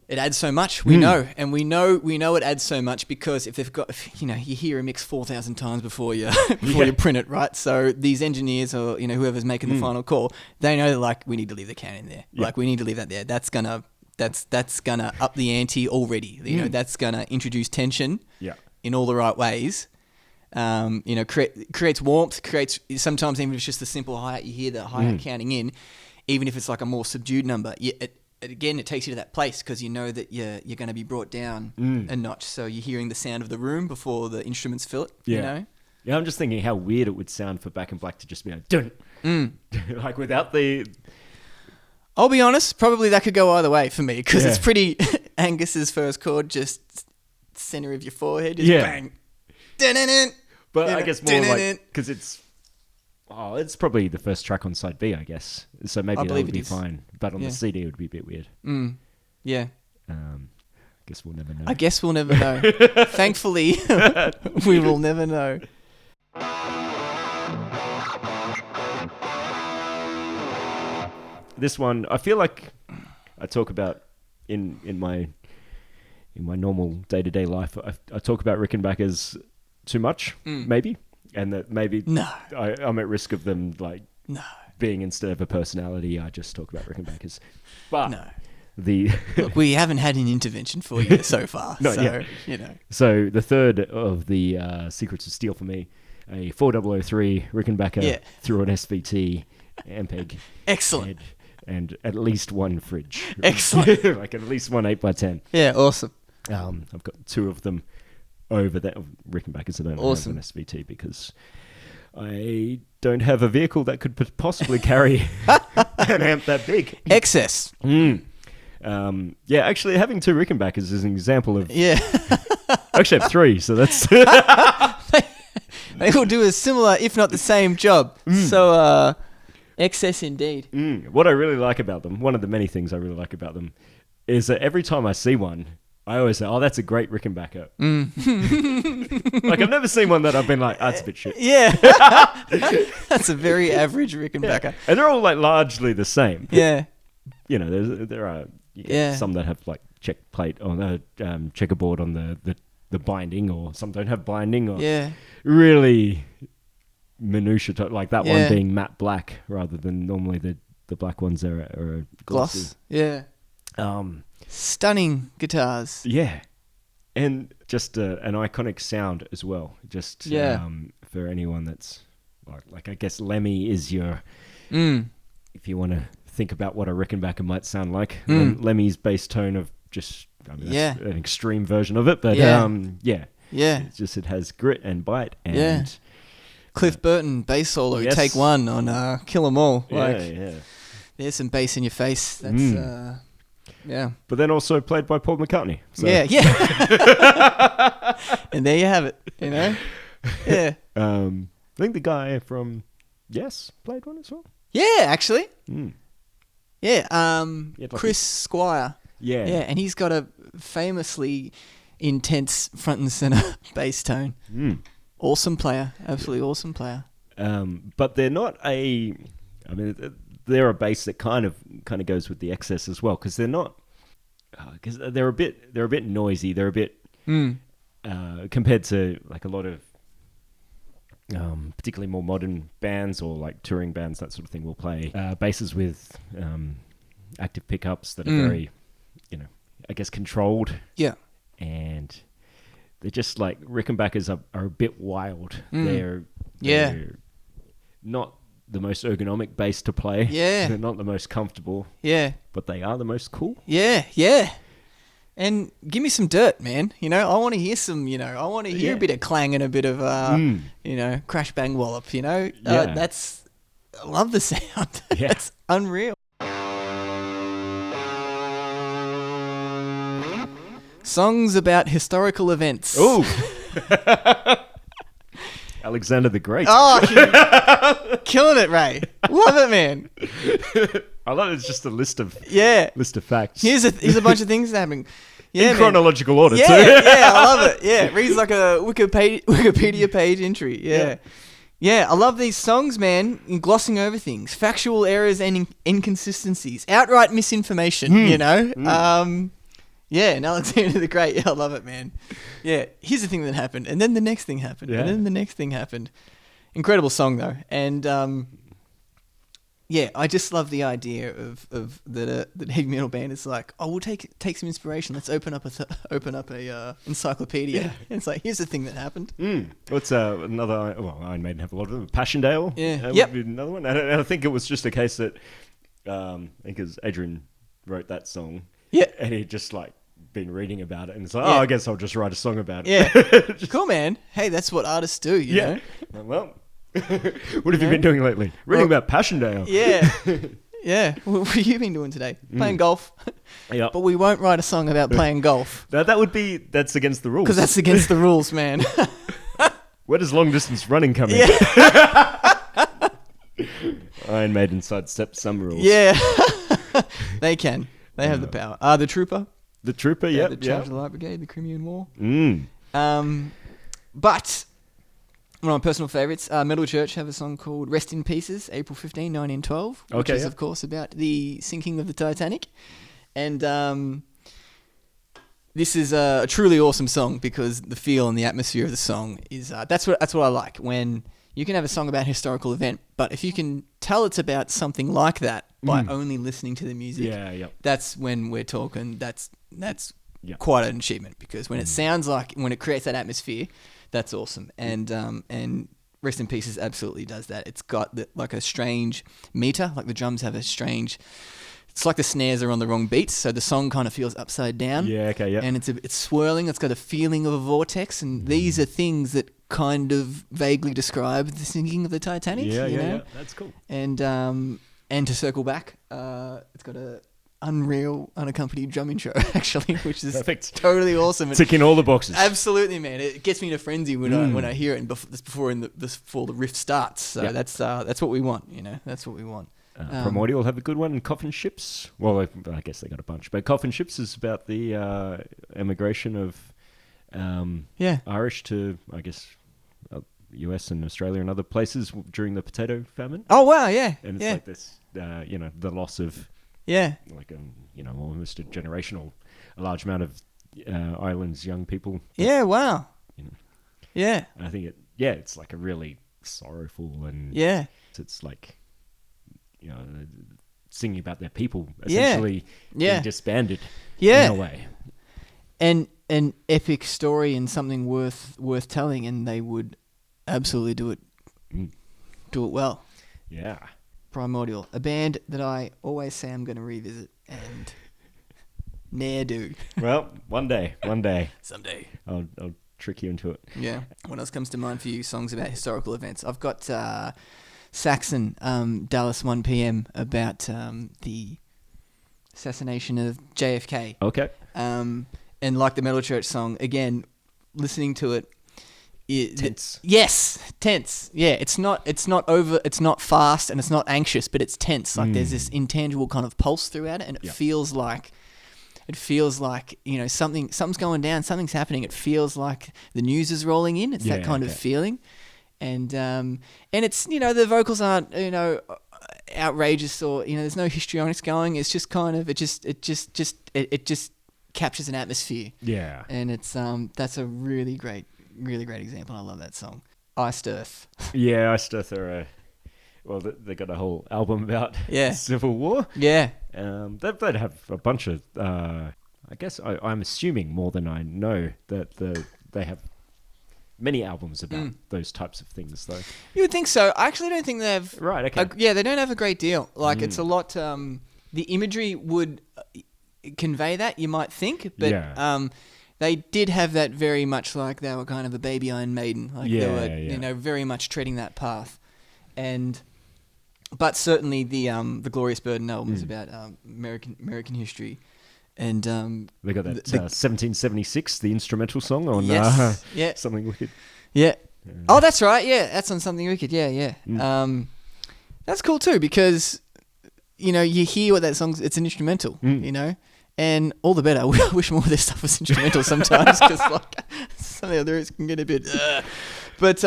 it adds so much. We know, and we know it adds so much because if they've got, you hear a mix 4,000 times before you you print it, right? So these engineers or whoever's making the final call, they know that like we need to leave the count in there. Yeah. Like we need to leave that there. That's gonna up the ante already. That's gonna introduce tension. Yeah. In all the right ways. Creates warmth, creates sometimes even if it's just a simple hi-hat, you hear the hi-hat counting in, even if it's like a more subdued number. It takes you to that place because you know that you're going to be brought down a notch. So you're hearing the sound of the room before the instruments fill it. Yeah. Yeah, I'm just thinking how weird it would sound for Back in Black to just be like, dun. Like without the. I'll be honest, probably that could go either way for me because it's pretty. Angus's first chord, just center of your forehead, just bang. But I guess more like because it's probably the first track on side B, I guess. So maybe that would be fine. But on the CD, it would be a bit weird. Yeah. I guess we'll never know. I guess we'll never know. Thankfully, we will never know. This one, I feel like I talk about in my normal day-to-day life. I talk about Rickenbackers too much, maybe, and that maybe I'm at risk of them being, instead of a personality, I just talk about Rickenbackers. But look, we haven't had an intervention for you so far. So the third of the Secrets of Steel for me, a 4003 Rickenbacker through an SVT Ampeg. Excellent. And at least one fridge. Excellent. Like at least one 8x10. Yeah, awesome. I've got 2 of them over that Rickenbackers that I don't have an SVT because I don't have a vehicle that could possibly carry an amp that big. Excess. Actually having 2 Rickenbackers is an example of... Yeah. I actually have 3, so that's... They will do a similar, if not the same job. So, excess indeed. What I really like about them, one of the many things I really like about them, is that every time I see one, I always say, oh, that's a great Rickenbacker. Like, I've never seen one that I've been like, that's a bit shit. Yeah. That's a very average Rickenbacker. Yeah. And they're all like largely the same. Yeah. There are some that have like check plate on the checkerboard on the binding, or some don't have binding, or really minutiae, like that one being matte black rather than normally the black ones are glossy. Yeah. Stunning guitars. Yeah. And just an iconic sound as well. Just for anyone that's like I guess Lemmy is your if you want to think about what a Rickenbacker might sound like. Lemmy's bass tone of just that's an extreme version of it, but it's just, it has grit and bite and Cliff Burton bass solo take 1 on Kill 'Em All. There's some bass in your face. That's but then also played by Paul McCartney. So. Yeah. And there you have it. think the guy from Yes played one as well. Yeah, actually. Mm. Yeah, like Chris Squire. Yeah. Yeah, and he's got a famously intense front and center bass tone. Mm. Awesome player. Absolutely awesome player. But they're not a... I mean, they're a bass that kind of goes with the excess as well, because they're not... Because they're a bit noisy. They're a bit... compared to like a lot of particularly more modern bands or like touring bands, that sort of thing, will play basses with active pickups that are very, I guess, controlled. Yeah. And they're just like, Rickenbackers are a bit wild. They're not the most ergonomic bass to play. Yeah. They're not the most comfortable. Yeah. But they are the most cool. Yeah, yeah. And give me some dirt, man. I want to hear some, I want to hear a bit of clang and a bit of, crash bang wallop, I love the sound. Yeah. That's unreal. Songs about historical events. Ooh. Alexander the Great. Oh, killing it, Ray. Love it, man. I love it. It's just a list of facts. Here's a bunch of things happening. Yeah, in chronological order too. Yeah, I love it. Yeah, it reads like a Wikipedia page entry. Yeah, I love these songs, man. Glossing over things, factual errors and inconsistencies, outright misinformation. Yeah, and Alexander the Great. Yeah, I love it, man. Yeah, here's the thing that happened, and then the next thing happened, and then the next thing happened. Incredible song though, and I just love the idea of that heavy metal band is like, oh, we'll take some inspiration. Let's open up a encyclopedia. Yeah. And it's like, here's the thing that happened. What's another? Well, Iron Maiden have a lot of them. Passchendaele. Yeah. Would be another one. And I think it was just a case that I think as Adrian wrote that song. Yeah. And he just like been reading about it, and it's like, I guess I'll just write a song about it. Yeah. Cool, man. Hey, that's what artists do. You know. Well. What have you been doing lately? Reading about Passchendaele. Yeah. Yeah. What have you been doing today? Playing golf. Yep. But we won't write a song about playing golf. That's against the rules. Because that's against the rules, man. Where does long distance running come in? Yeah. Iron Maiden sidestep some rules. Yeah. They can. They have the power. The Trooper. The Trooper, yeah. The Charge of the Light Brigade, the Crimean War. But one of my personal favourites, Metal Church have a song called Rest in Pieces, April 15, 1912, which is, of course, about the sinking of the Titanic. And this is a truly awesome song because the feel and the atmosphere of the song is... that's what I like, when you can have a song about a historical event, but if you can tell it's about something like that by only listening to the music, that's when we're talking... That's quite an achievement, because when it sounds like, when it creates that atmosphere, that's awesome. And Rest in Pieces absolutely does that. It's got like a strange meter, like the drums have a strange, it's like the snares are on the wrong beats, so the song kind of feels upside down. Yeah, okay, yeah. And it's swirling, it's got a feeling of a vortex, and these are things that kind of vaguely describe the sinking of the Titanic. Yeah, that's cool. And to circle back, it's got a unreal unaccompanied drum intro actually, which is perfect. Totally awesome. Ticking all the boxes. Absolutely, man. It gets me in a frenzy when I hear it, and before the riff starts. So that's what we want. That's what we want. Primordial have a good one. Coffin Ships. Well, I guess they got a bunch, but Coffin Ships is about the emigration of Irish to, I guess, US and Australia and other places during the potato famine. Oh wow, yeah. And it's like this, the loss of like almost a generational, a large amount of Ireland's young people. Yeah, wow. Yeah. And I think it's like a really sorrowful, and it's like, singing about their people essentially being disbanded in a way. And an epic story and something worth telling, and they would absolutely do it well. Yeah. Primordial, a band that I always say I'm going to revisit and ne'er do. Well, one day. Someday. I'll trick you into it. Yeah. What else comes to mind for you? Songs about historical events. I've got Saxon, Dallas 1 p.m. about the assassination of JFK. Okay. And like the Metal Church song, again, listening to it, Tense. Yes, tense. Yeah, it's not fast and it's not anxious, but it's tense. Like there's this intangible kind of pulse throughout it, and it feels like something's going down, something's happening. It feels like the news is rolling in. It's that kind of feeling, and it's the vocals aren't outrageous or there's no histrionics going. It's just kind of it just captures an atmosphere. Yeah, and it's that's a really great example. I love that song. Iced Earth. Yeah, Iced Earth are they got a whole album about Civil War. Yeah. They'd have a bunch of I guess I'm assuming more than I know that they have many albums about those types of things though. You would think so. I actually don't think they have. Right, okay. They don't have a great deal. Like it's a lot the imagery would convey that, you might think, but they did have that very much like they were kind of a baby Iron Maiden. Like they were, very much treading that path. But certainly the Glorious Burden album is about American history. And they got that 1776, the instrumental song on Something Wicked. Yeah. Oh, that's right. Yeah, that's on Something Wicked. Yeah. That's cool too because you hear what that song's. It's an instrumental. And all the better. I wish more of this stuff was instrumental sometimes because some of the lyrics can get a bit. But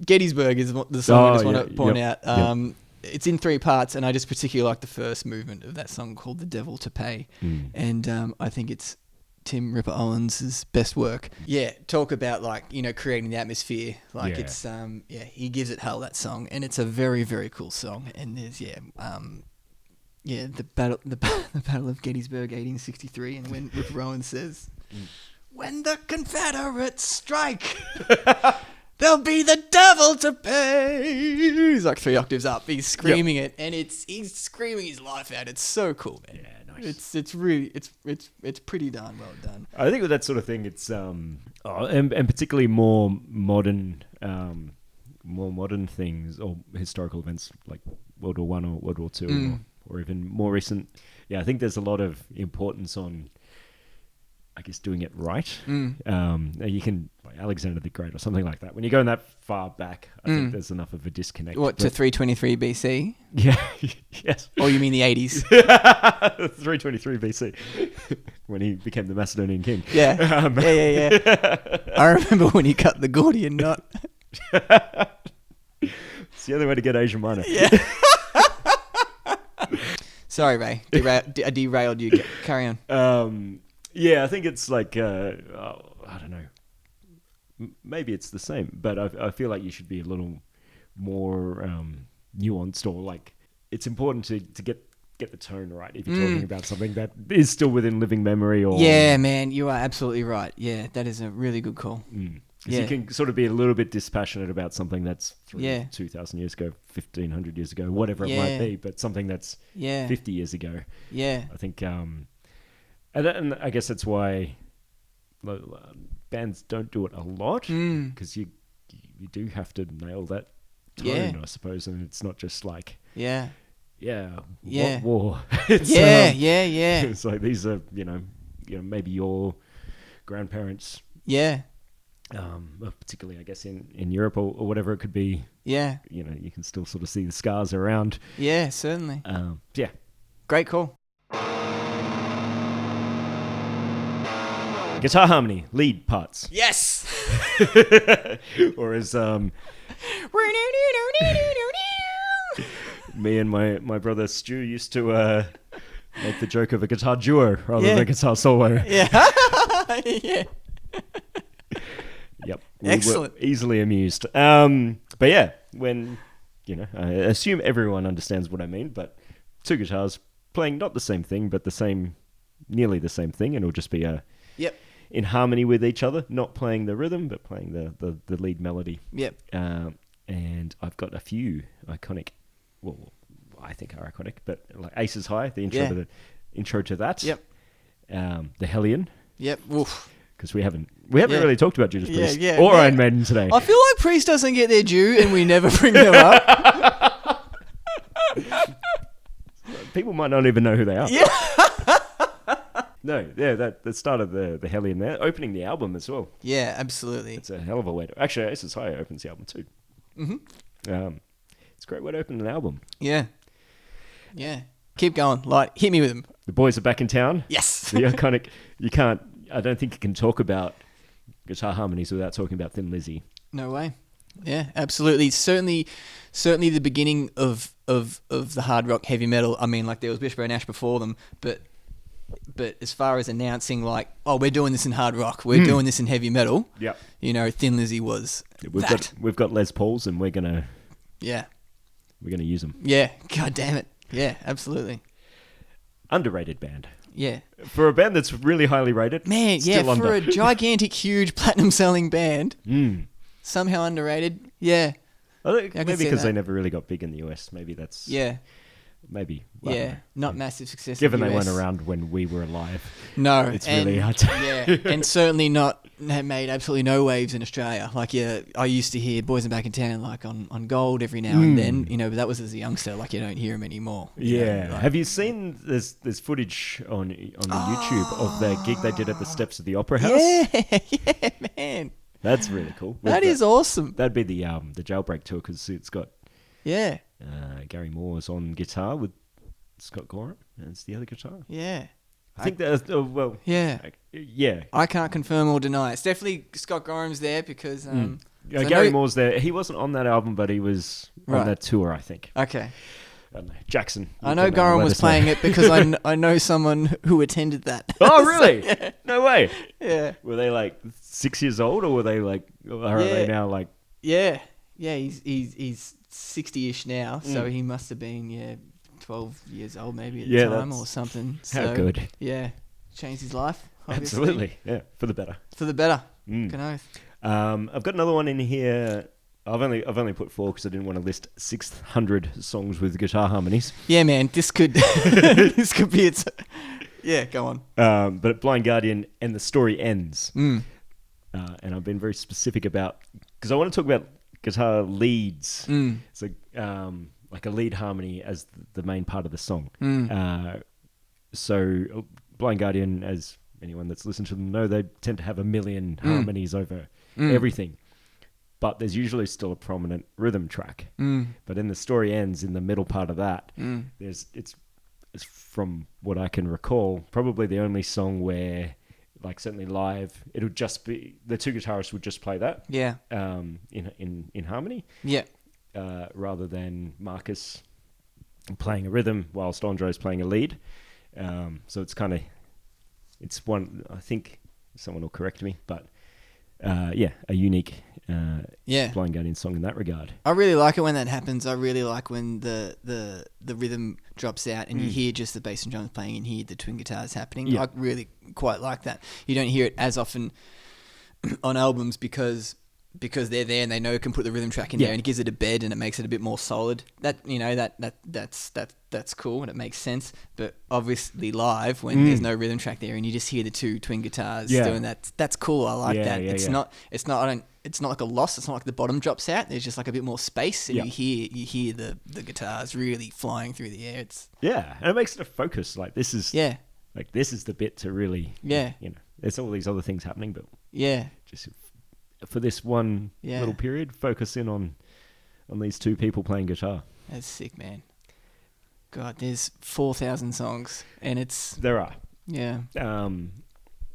Gettysburg is the song I just want to point out. It's in 3 parts, and I just particularly like the first movement of that song called "The Devil to Pay," and I think it's Tim Ripper Owens' best work. Yeah, talk about creating the atmosphere. It's he gives it hell, that song, and it's a very very cool song. And there's the Battle of Gettysburg, 1863, and when Ripper Owens says, "When the Confederates strike, there'll be the devil to pay." He's like 3 octaves up. He's screaming it, and he's screaming his life out. It's so cool, man. Yeah, nice. It's really it's pretty darn well done. I think with that sort of thing, it's and particularly more modern things or historical events like World War I or World War II. Or even more recent. Yeah, I think there's a lot of importance on, I guess, doing it right. You can, like Alexander the Great or something like that. When you're going that far back, I think there's enough of a disconnect. What, to 323 BC? Yeah, yes. Or you mean the 80s? 323 BC, when he became the Macedonian king. Yeah, yeah. I remember when he cut the Gordian knot. It's the only way to get Asia Minor. Yeah. Sorry, Ray. I derailed you. Carry on. Yeah, I think it's like, I don't know. Maybe it's the same, but I feel like you should be a little more nuanced, or like it's important to get the tone right if you're talking about something that is still within living memory. Or yeah, man, you are absolutely right. Yeah, that is a really good call. Because you can sort of be a little bit dispassionate about something that's 2,000 years ago, 1,500 years ago, whatever it might be, but something that's 50 years ago. Yeah. I think, and I guess that's why bands don't do it a lot, because you do have to nail that tone, I suppose, and it's not just like... What war? It's, It's like these are, maybe your grandparents... particularly, I guess, in Europe or whatever it could be. Yeah. You can still sort of see the scars around. Yeah, certainly. Yeah. Great call. Guitar harmony, lead parts. Yes! Or as me and my brother Stu used to make the joke of a guitar duo rather than a guitar solo. Yeah. Yeah. Yep. Excellent. We were easily amused. But yeah, when, I assume everyone understands what I mean, but 2 guitars playing not the same thing, but nearly the same thing, and it'll just be in harmony with each other, not playing the rhythm, but playing the lead melody. Yep. And I've got a few iconic, well, I think are iconic, but like Aces High, the intro to that. Yep. The Hellion. Yep. Oof. Because we haven't really talked about Judas Priest or man. Iron Maiden today. I feel like Priest doesn't get their due, and we never bring them up. People might not even know who they are. Yeah. No, yeah, that started the Hellion there, opening the album as well. Yeah, absolutely. It's a hell of a way to... Actually, Aces High opens the album too. Mm-hmm. It's a great way to open an album. Yeah. Yeah. Keep going. Like, hit me with them. The Boys Are Back in Town. Yes. The iconic... You can't... I don't think you can talk about guitar harmonies without talking about Thin Lizzy. No way. Yeah, absolutely. Certainly the beginning of the hard rock heavy metal. I mean, like, there was Wishbone Ash before them, but as far as announcing, like, oh, we're doing this in hard rock, we're doing this in heavy metal. Yeah. You know, Thin Lizzy was We've got Les Pauls, and we're gonna use them. Yeah. God damn it. Yeah, absolutely. Underrated band. Yeah. For a band that's really highly rated. Man, still yeah, under. for a gigantic, huge platinum selling band. Somehow underrated. Yeah. I think I can maybe see because that. they never really got big in the US. Maybe that's... Yeah. Maybe. Yeah. Not massive success Given in the they US. weren't around when we were alive. No. It's really hard to... Yeah. And certainly not made absolutely no waves in Australia. Like, yeah, I used to hear Boys Are Back in Town, like, on Gold every now and then, you know, but that was as a youngster. Like, you don't hear them anymore. Yeah. Like, have you seen... There's footage on the YouTube of their gig they did at the steps of the Opera House? Yeah, man. That's really cool. That is awesome. That'd be the Jailbreak tour, because it's got Gary Moore's on guitar with Scott Gorham, and it's the other guitar. Yeah. I think that's... Yeah. Yeah. I can't confirm or deny. It's definitely Scott Gorham's there because... Gary Moore's there. He wasn't on that album, but he was on that tour, I think. Okay. I don't know. Jackson. I know Gorham was playing it because I know someone who attended that. Oh, really? So, yeah. No way. Yeah. Were they like 6 years old, or were they like... Are they now like... Yeah. Yeah, he's 60-ish now, so he must have been, 12 years old maybe at the time or something. How good. Yeah. Changed his life, obviously. Absolutely. Yeah, for the better. For the better. Good oath. I've got another one in here. I've only put 4 because I didn't want to list 600 songs with guitar harmonies. Yeah, man, this could this could be its... Yeah, go on. But Blind Guardian and The Story Ends. Mm. And I've been very specific about... Because I want to talk about guitar leads. So, like a lead harmony as the main part of the song. So Blind Guardian, as anyone that's listened to them know, they tend to have a million harmonies over everything. But there's usually still a prominent rhythm track. But in The Story Ends, in the middle part of that, it's from what I can recall, probably the only song where, like certainly live, it would just be the two guitarists would just play that. Yeah. In harmony. Yeah. Rather than Marcus playing a rhythm whilst Andre's playing a lead. So it's kind of, it's one, I think someone will correct me, but a unique Blind Guardian song in that regard. I really like it when that happens. I really like when the rhythm drops out and you hear just the bass and drums playing and hear the twin guitars happening. Yeah. I really quite like that. You don't hear it as often on albums because they're there and they know can put the rhythm track in there and it gives it a bed and it makes it a bit more solid. That's cool and it makes sense. But obviously live when there's no rhythm track there and you just hear the two twin guitars doing that, that's cool. I like that. It's not like a loss. It's not like the bottom drops out. There's just like a bit more space and you hear the guitars really flying through the air. And it makes it a focus. Like this is like this is the bit to really there's all these other things happening, but just for this one little period, focus in on these two people playing guitar. That's sick, man. God, there's 4,000 songs, and it's... There are. Yeah.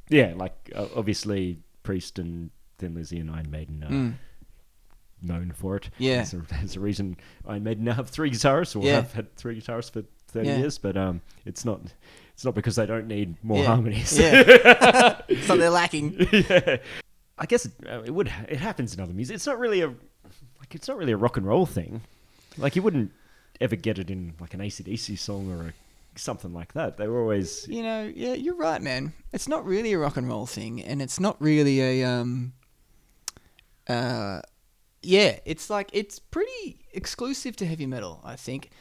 Like, obviously, Priest and Thin Lizzy and Iron Maiden are known for it. Yeah. There's a reason Iron Maiden now have 3 guitarists, or have had 3 guitarists for 30 years, but it's not because they don't need more harmonies. Yeah. So they're lacking. Yeah. I guess it happens in other music. It's not really a rock and roll thing. Like you wouldn't ever get it in like an AC/DC song or something like that. They were always... you're right, man. It's not really a rock and roll thing, and it's not really a... it's like, it's pretty exclusive to heavy metal, I think.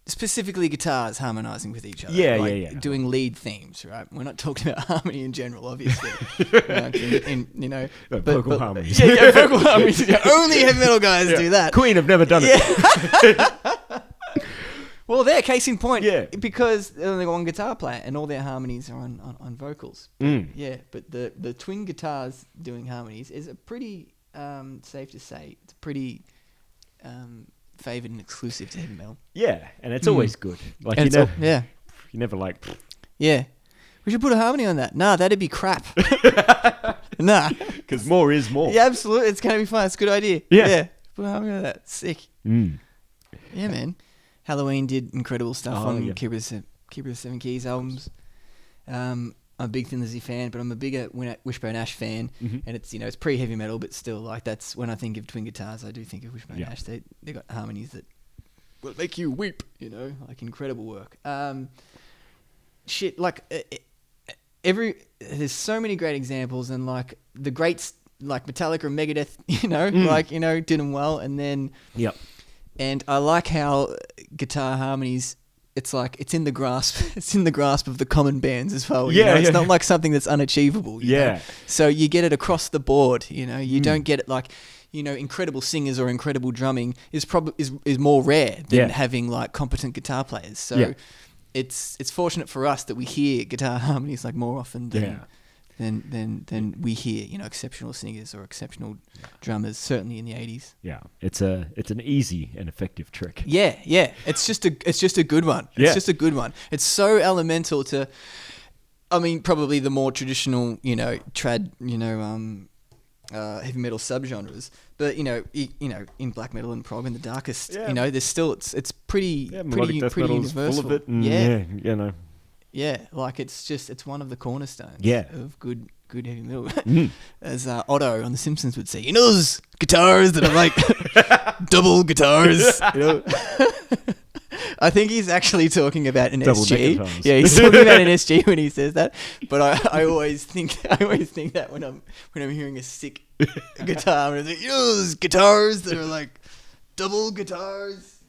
Specifically guitars harmonizing with each other. Doing lead themes, right? We're not talking about harmony in general, obviously. Vocal harmonies. Vocal harmonies. Only heavy metal guys do that. Queen have never done it. Well, there, case in point. Yeah. Because they only got one guitar player and all their harmonies are on vocals. Yeah, but the twin guitars doing harmonies is a pretty, safe to say, it's pretty favoured and exclusive to heavy metal. Yeah, and it's always good. Like, And you never like... Yeah. We should put a harmony on that. Nah, that'd be crap. Nah. Because more is more. Yeah, absolutely. It's going to be fun. It's a good idea. Yeah. Put a harmony on that. Sick. Yeah, man. Halloween did incredible stuff on Keeper of the Seven Keys albums. I'm a big Thin Lizzy fan, but I'm a bigger Wishbone Ash fan. And it's, it's pre-heavy metal, but still, like, that's when I think of twin guitars, I do think of Wishbone Ash. They got harmonies that will make you weep, like incredible work. There's so many great examples, and like the greats like Metallica and Megadeth, did them well, and then and I like how guitar harmonies, it's like it's in the grasp of the common bands as well. It's not like something that's unachievable. You know? So you get it across the board. You don't get it like incredible singers or incredible drumming is more rare than having like competent guitar players. So. It's fortunate for us that we hear guitar harmonies like more often than we hear exceptional singers or exceptional drummers. Certainly in the 80s. Yeah, it's an easy and effective trick. Yeah. It's just a good one. It's just a good one. It's so elemental to. I mean, probably the more traditional heavy metal subgenres, but in black metal and prog and the darkest, there's still it's pretty universal. Full of it, like it's one of the cornerstones of good heavy metal. As Otto on The Simpsons would say, those guitars that are like double guitars. I think he's actually talking about an SG. Yeah, he's talking about an SG when he says that. But I always think that when I'm hearing a sick guitar, I'm like, those guitars that are like double guitars.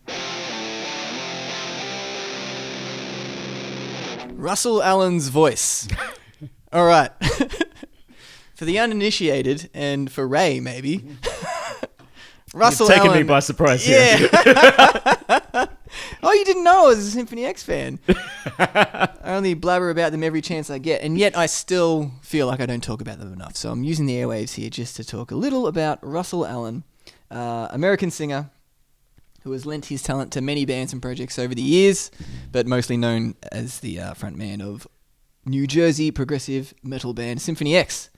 Russell Allen's voice. All right. For the uninitiated and for Ray maybe. Russell Allen. Taken me by surprise. Yeah. Oh, you didn't know I was a Symphony X fan. I only blabber about them every chance I get, and yet I still feel like I don't talk about them enough. So I'm using the airwaves here just to talk a little about Russell Allen, American singer who has lent his talent to many bands and projects over the years, but mostly known as the frontman of New Jersey progressive metal band Symphony X.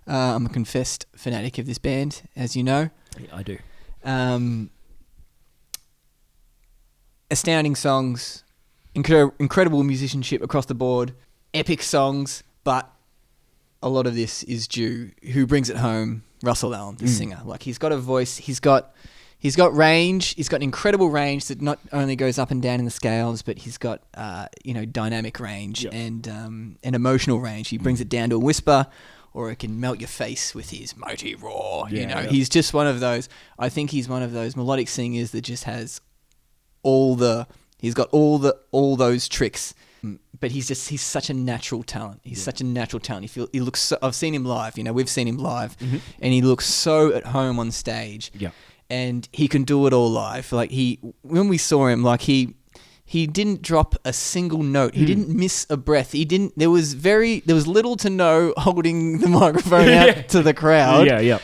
I'm a confessed fanatic of this band, as you know. Yeah, I do. Astounding songs, incredible musicianship across the board, epic songs, but a lot of this is due who brings it home, Russell Allen, the singer. Like, he's got a voice, he's got range, he's got an incredible range that not only goes up and down in the scales, but he's got dynamic range and emotional range. He brings it down to a whisper, or it can melt your face with his mighty roar. He's just one of those. I think he's one of those melodic singers that just has all those tricks, but he's such a natural talent. He's such a natural talent. He looks so, I've seen him live, we've seen him live, and he looks so at home on stage. Yeah. And he can do it all live. Like, when we saw him, like, he didn't drop a single note. He didn't miss a breath. There was little to no holding the microphone out to the crowd. Yeah.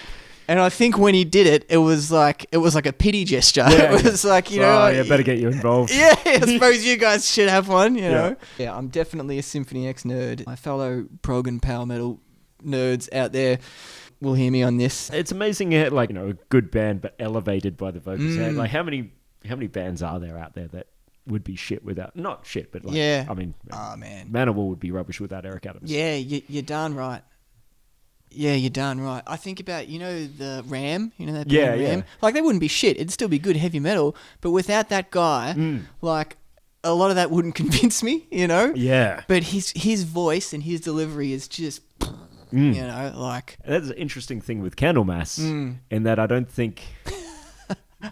And I think when he did it, it was like a pity gesture. Yeah, it was like, better get you involved. Yeah, I suppose you guys should have one, know. Yeah, I'm definitely a Symphony X nerd. My fellow prog and power metal nerds out there will hear me on this. It's amazing how, a good band but elevated by the vocals. Like, how many bands are there out there that would be shit without, not shit, but I mean, Manowar would be rubbish without Eric Adams. Yeah, you're darn right. Yeah, you're darn right. I think about, the Ram, that band Ram. Like, they wouldn't be shit. It'd still be good heavy metal. But without that guy, a lot of that wouldn't convince me, Yeah. But his voice and his delivery is just, That's an interesting thing with Candlemass, in that I don't think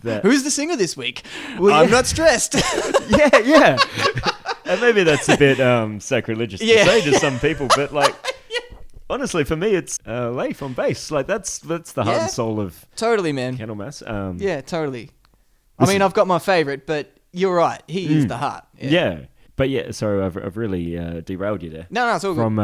that... Who's the singer this week? Well, I'm not stressed. Yeah. And maybe that's a bit sacrilegious to say to some people, but honestly, for me, it's Leif on bass. Like, that's the heart and soul of totally, man. Candlemass. Yeah, totally. I mean, I've got my favourite, but you're right. He is the heart. Yeah. But yeah, sorry, I've really derailed you there. No, it's all from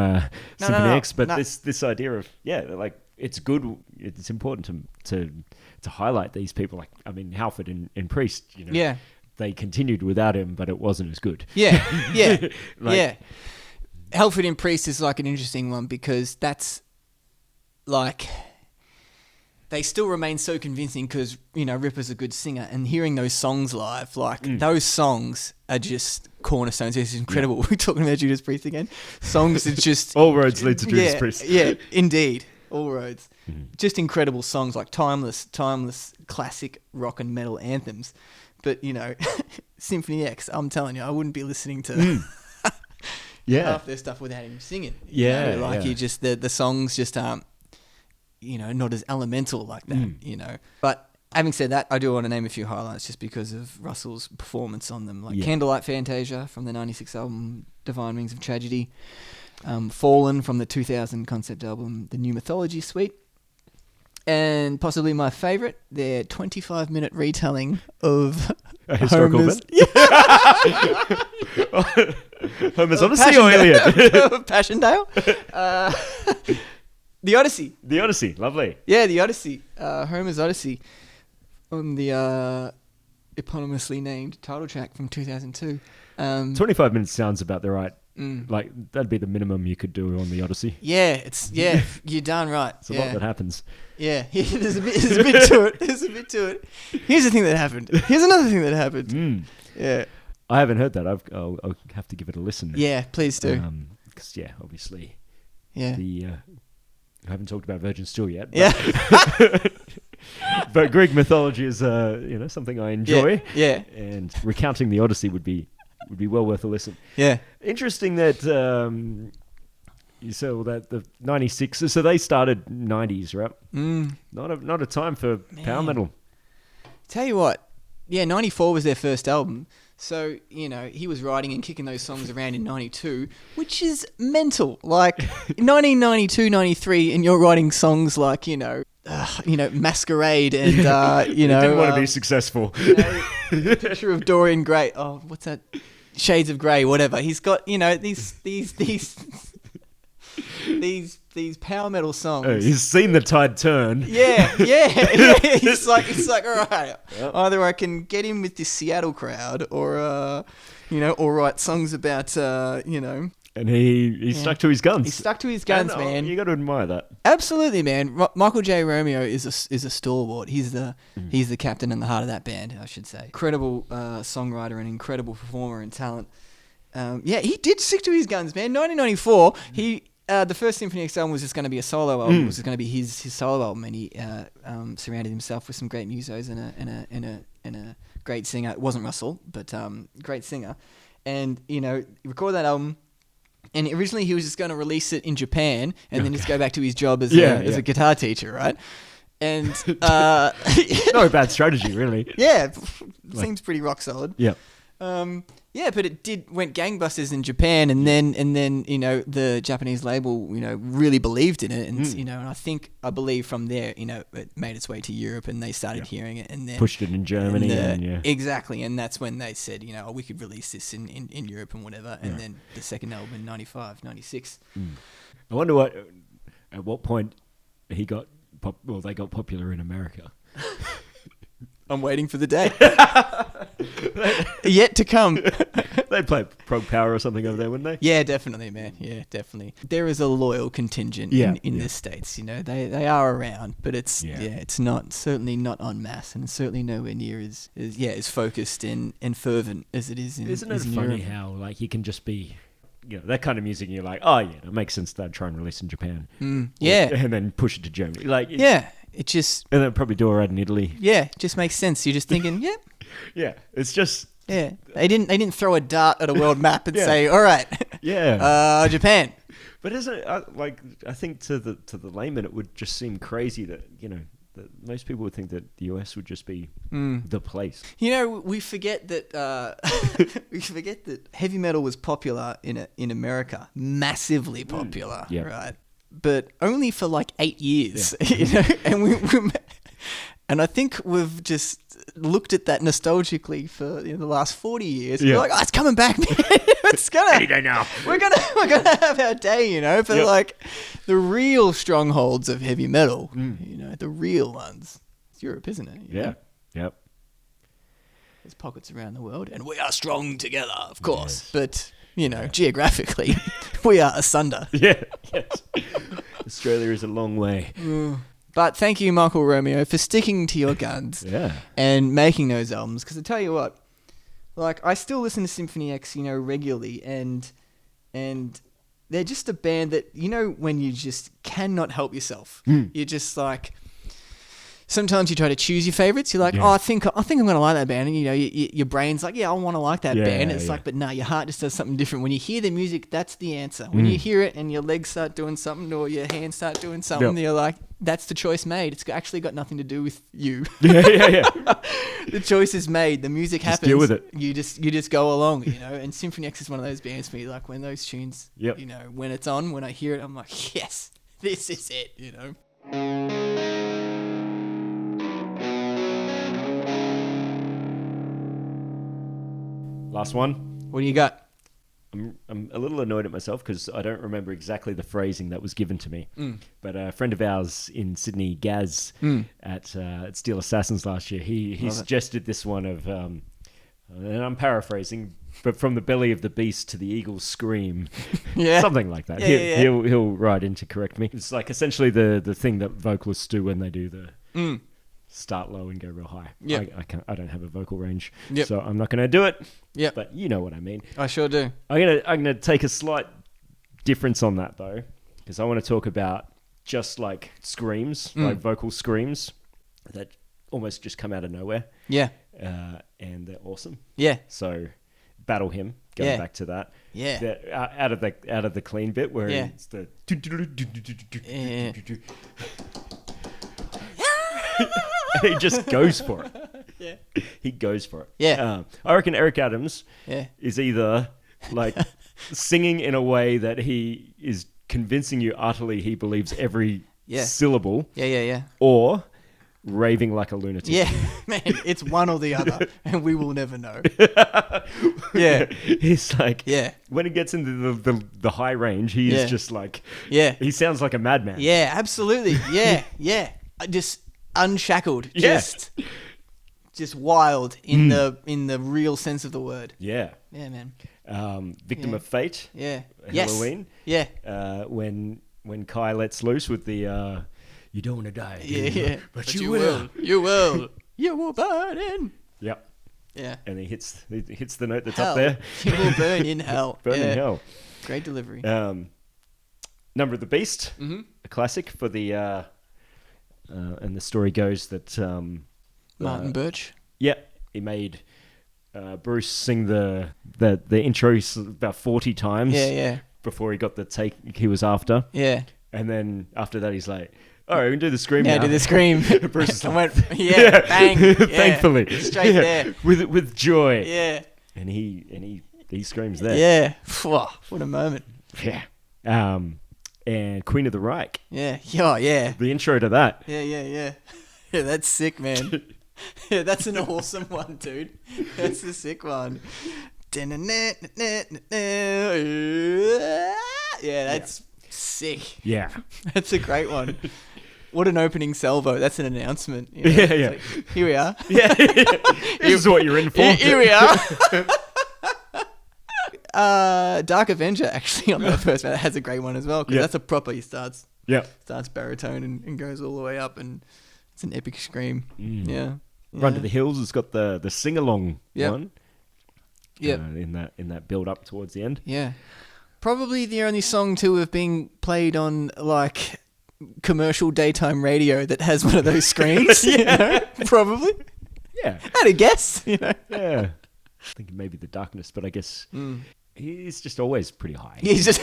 Symphony X. But no. this idea of like it's good. It's important to highlight these people. Like I mean, Halford and Priest. You know, Yeah. they continued without him, but it wasn't as good. Yeah, yeah, Like- yeah. Halford and Priest is like an interesting one because that's like they still remain so convincing because Ripper's a good singer, and hearing those songs live, like those songs are just cornerstones. It's incredible. We're talking about Judas Priest again. Songs are just All roads lead to Judas Priest. Yeah, indeed, all roads. Just incredible songs, like timeless classic rock and metal anthems. But Symphony X, I'm telling you, I wouldn't be listening to half their stuff without him singing. You just the songs just aren't not as elemental like that. But having said that, I do want to name a few highlights just because of Russell's performance on them, like Candlelight Fantasia from the '96 album Divine Wings of Tragedy, Fallen from the 2000 concept album The New Mythology Suite, and possibly my favourite, their 25-minute retelling of historical Homer's, Homer's Odyssey or Iliad? Passchendaele. The Odyssey. The Odyssey, lovely. Yeah, the Odyssey. Homer's Odyssey on the eponymously named title track from 2002. 25 minutes sounds about the right. Like that'd be the minimum you could do on the Odyssey. Yeah, you're darn right. It's a lot that happens. Yeah, there's a bit to it. There's a bit to it. Here's the thing that happened. Here's another thing that happened. Yeah. I haven't heard that. I'll have to give it a listen. Yeah, please do. Because obviously. Yeah. I haven't talked about Virgin Still yet. But, yeah. but Greek mythology is something I enjoy. Yeah. And recounting the Odyssey would be well worth a listen. Yeah. Interesting that you said that the 96. So they started 90s, right? Not a time for power metal. Tell you what, 94 was their first album. So, he was writing and kicking those songs around in 92, which is mental. Like, 1992, 93, and you're writing songs like, Masquerade and, He didn't want to be successful. Picture of Dorian Gray. Oh, what's that? Shades of Grey, whatever. He's got, these power metal songs. Oh, he's seen the tide turn. Yeah. He's like, all right. Yep. Either I can get in with this Seattle crowd, or or write songs about, And he stuck to his guns. He stuck to his guns, man. You got to admire that. Absolutely, man. Michael J. Romeo is a stalwart. He's the captain and the heart of that band, I should say. Incredible songwriter and incredible performer and talent. He did stick to his guns, man. 1994, the first Symphony X album was just going to be a solo album. It was just going to be his solo album, and he surrounded himself with some great musos and a great singer. It wasn't Russell, but great singer. And he recorded that album. And originally he was just going to release it in Japan and then just go back to his job as a guitar teacher, right? And not a bad strategy, really. Yeah, seems pretty rock solid. Yeah. But it went gangbusters in Japan, and then the Japanese label really believed in it, and and I believe from there it made its way to Europe, and they started hearing it, and then pushed it in Germany, exactly, and that's when they said we could release this in Europe and whatever, and then the second album in 95, 96. I wonder at what point they got popular in America. I'm waiting for the day. Yet to come. They'd play Prog Power or something over there, wouldn't they? Yeah, definitely, man. Yeah, definitely. There is a loyal contingent in the States. They are around, but it's certainly not en masse, and certainly nowhere near as focused and fervent as it is in. Isn't it funny how you can just be that kind of music, and you're like, oh yeah, it makes sense to try and release in Japan. And then push it to Germany. It just... And then probably do it right in Italy. Yeah, it just makes sense. You're just thinking, Yeah, it's just... Yeah, they didn't throw a dart at a world map and say, all right, Japan. But isn't it, I think to the layman it would just seem crazy that, that most people would think that the US would just be the place. We forget that heavy metal was popular in America, massively popular, right? but only for like 8 years, you know. And I think we've just looked at that nostalgically for the last 40 years. Yeah. We're like, oh, it's coming back, man. It's gonna. Any day now. We're gonna have our day, you know. But like the real strongholds of heavy metal, you know, the real ones. It's Europe, isn't it? You know? Yep. There's pockets around the world, and we are strong together, of course. Yes. But you know, geographically, we are asunder. Yeah. Yes. Australia is a long way. But thank you, Michael Romeo, for sticking to your guns and making those albums. Because I tell you what, like I still listen to Symphony X, you know, regularly, and they're just a band that, you know, when you just cannot help yourself, you're just like. Sometimes you try to choose your favorites. You're like, oh, I think I'm going to like that band. And, you know, your brain's like, I want to like that band. It's like, but no, your heart just does something different. When you hear the music, that's the answer. When you hear it and your legs start doing something or your hands start doing something, you're like, that's the choice made. It's actually got nothing to do with you. The choice is made. The music happens. Deal with it. You just go along, you know. And Symphony X is one of those bands for me. Like when those tunes, you know, when it's on, when I hear it, I'm like, yes, this is it, you know. Last one. What do you got? I'm a little annoyed at myself because I don't remember exactly the phrasing that was given to me. But a friend of ours in Sydney, Gaz, at Steel Assassins last year, he suggested this one of, and I'm paraphrasing, but from the belly of the beast to the eagle's scream, something like that. He'll write in to correct me. It's like essentially the thing that vocalists do when they do the start low and go real high. I don't have a vocal range, so I'm not going to do it. But you know what I mean. I sure do. I'm gonna take a slight difference on that though, because I want to talk about just like screams, like vocal screams that almost just come out of nowhere. And they're awesome. So Battle Hymn, going back to that. Out of the clean bit where it's the. And he just goes for it. He goes for it. I reckon Eric Adams is either like singing in a way that he is convincing you utterly he believes every syllable. Or raving like a lunatic. Man, it's one or the other, and we will never know. He's like, when he gets into the high range, he is just like, he sounds like a madman. Absolutely. Just unshackled, just wild in the real sense of the word. Man. Victim of Fate. Halloween. When Kai lets loose with the you don't want to die. But you will. You will burn in. And he hits the note that's hell. up there. You will burn in hell. In hell. Great delivery. Number of the Beast, a classic for the. And the story goes that Martin Birch. He made Bruce sing the intro about 40 times. Before he got the take he was after. And then after that, he's like, "All right, we can do the scream now." Do the scream. Bruce is like, bang. Thankfully, straight there with joy. And he screams there. What a moment. And Queen of the Reich. The intro to that. Yeah, that's sick, man. That's an awesome one, dude. That's the sick one. That's sick. That's a great one. What an opening salvo. That's an announcement. You know? Like, here we are. This is what you're in for. Here we are. Dark Avenger actually on that first man has a great one as well, because that's a proper, he starts baritone and goes all the way up, and it's an epic scream. Run to the Hills has got the sing along one in that build up towards the end. Probably the only song to have been played on like commercial daytime radio that has one of those screams. You know? Probably I'd a guess, you know. I think maybe The Darkness, but I guess he's just always pretty high. He's just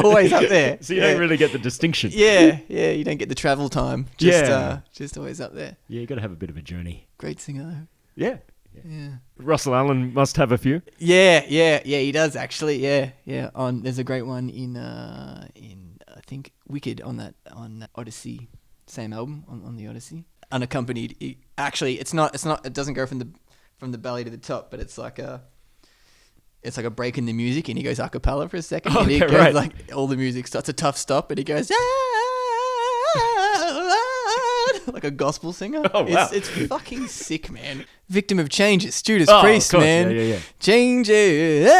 always up there. So you don't really get the distinction. You don't get the travel time. Just always up there. You got to have a bit of a journey. Great singer though. Yeah. Russell Allen must have a few. Yeah, he does actually. There's a great one in I think Wicked on Odyssey, same album on the Odyssey. Unaccompanied. Actually, it's not. It doesn't go from the belly to the top, but it's like a break in the music, and he goes a cappella for a second. And he goes, right. like all the music starts a tough stop, and he goes like a gospel singer. Oh, wow. It's fucking sick, man. Victim of Changes, Judas Oh, Priest, of course. man. Yeah. Changes.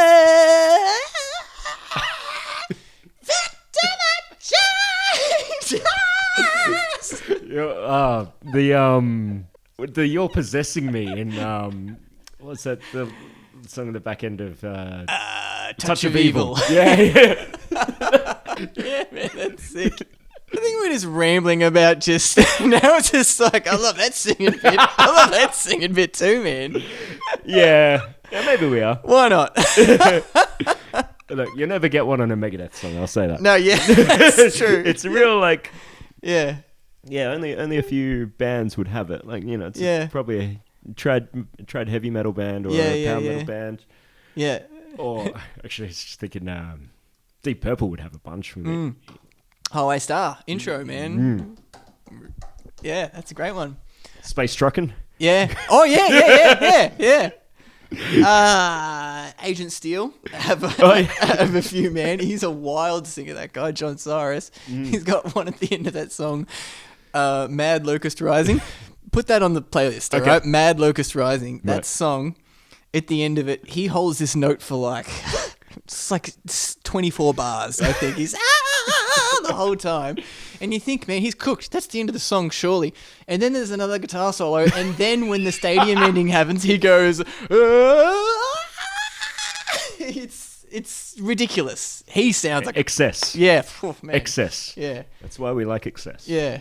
Victim of Changes. The You're Possessing Me in what's that, the song at the back end of Touch of Evil. Yeah. Yeah, man, that's sick. I think we're just rambling about just now. It's just like I love that singing bit. I love that singing bit too, man. Yeah, maybe we are. Why not? Look, you never get one on a Megadeth song. I'll say that. No, yeah, that's true. It's real, like, yeah. Only a few bands would have it. Like, it's probably a tried heavy metal band or a power metal band. Yeah. Or actually, I was just thinking, Deep Purple would have a bunch from it. Highway Star intro, man. Yeah, that's a great one. Space Truckin'. Yeah. Oh yeah. Agent Steel have a few, man. He's a wild singer, that guy, John Cyrus. He's got one at the end of that song, Mad Locust Rising. Put that on the playlist, all right? Mad Locust Rising. That song, at the end of it, he holds this note for like, it's like 24 bars, I think. He's the whole time. And you think, man, he's cooked. That's the end of the song, surely. And then there's another guitar solo. And then when the stadium ending happens, he goes, it's ridiculous. He sounds like Excess. Yeah. Oh, man. Excess. Yeah. That's why we like excess. Yeah.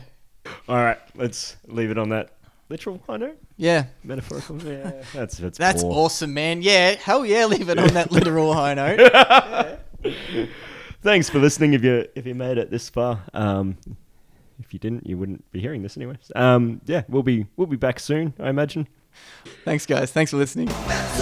All right, let's leave it on that literal high note. Yeah. Metaphorical. Yeah. That's poor. Awesome, man. Yeah. Hell yeah. Leave it on that literal high note. Yeah. Thanks for listening. If you made it this far, if you didn't, you wouldn't be hearing this anyways. We'll be back soon, I imagine. Thanks, guys. Thanks for listening. That's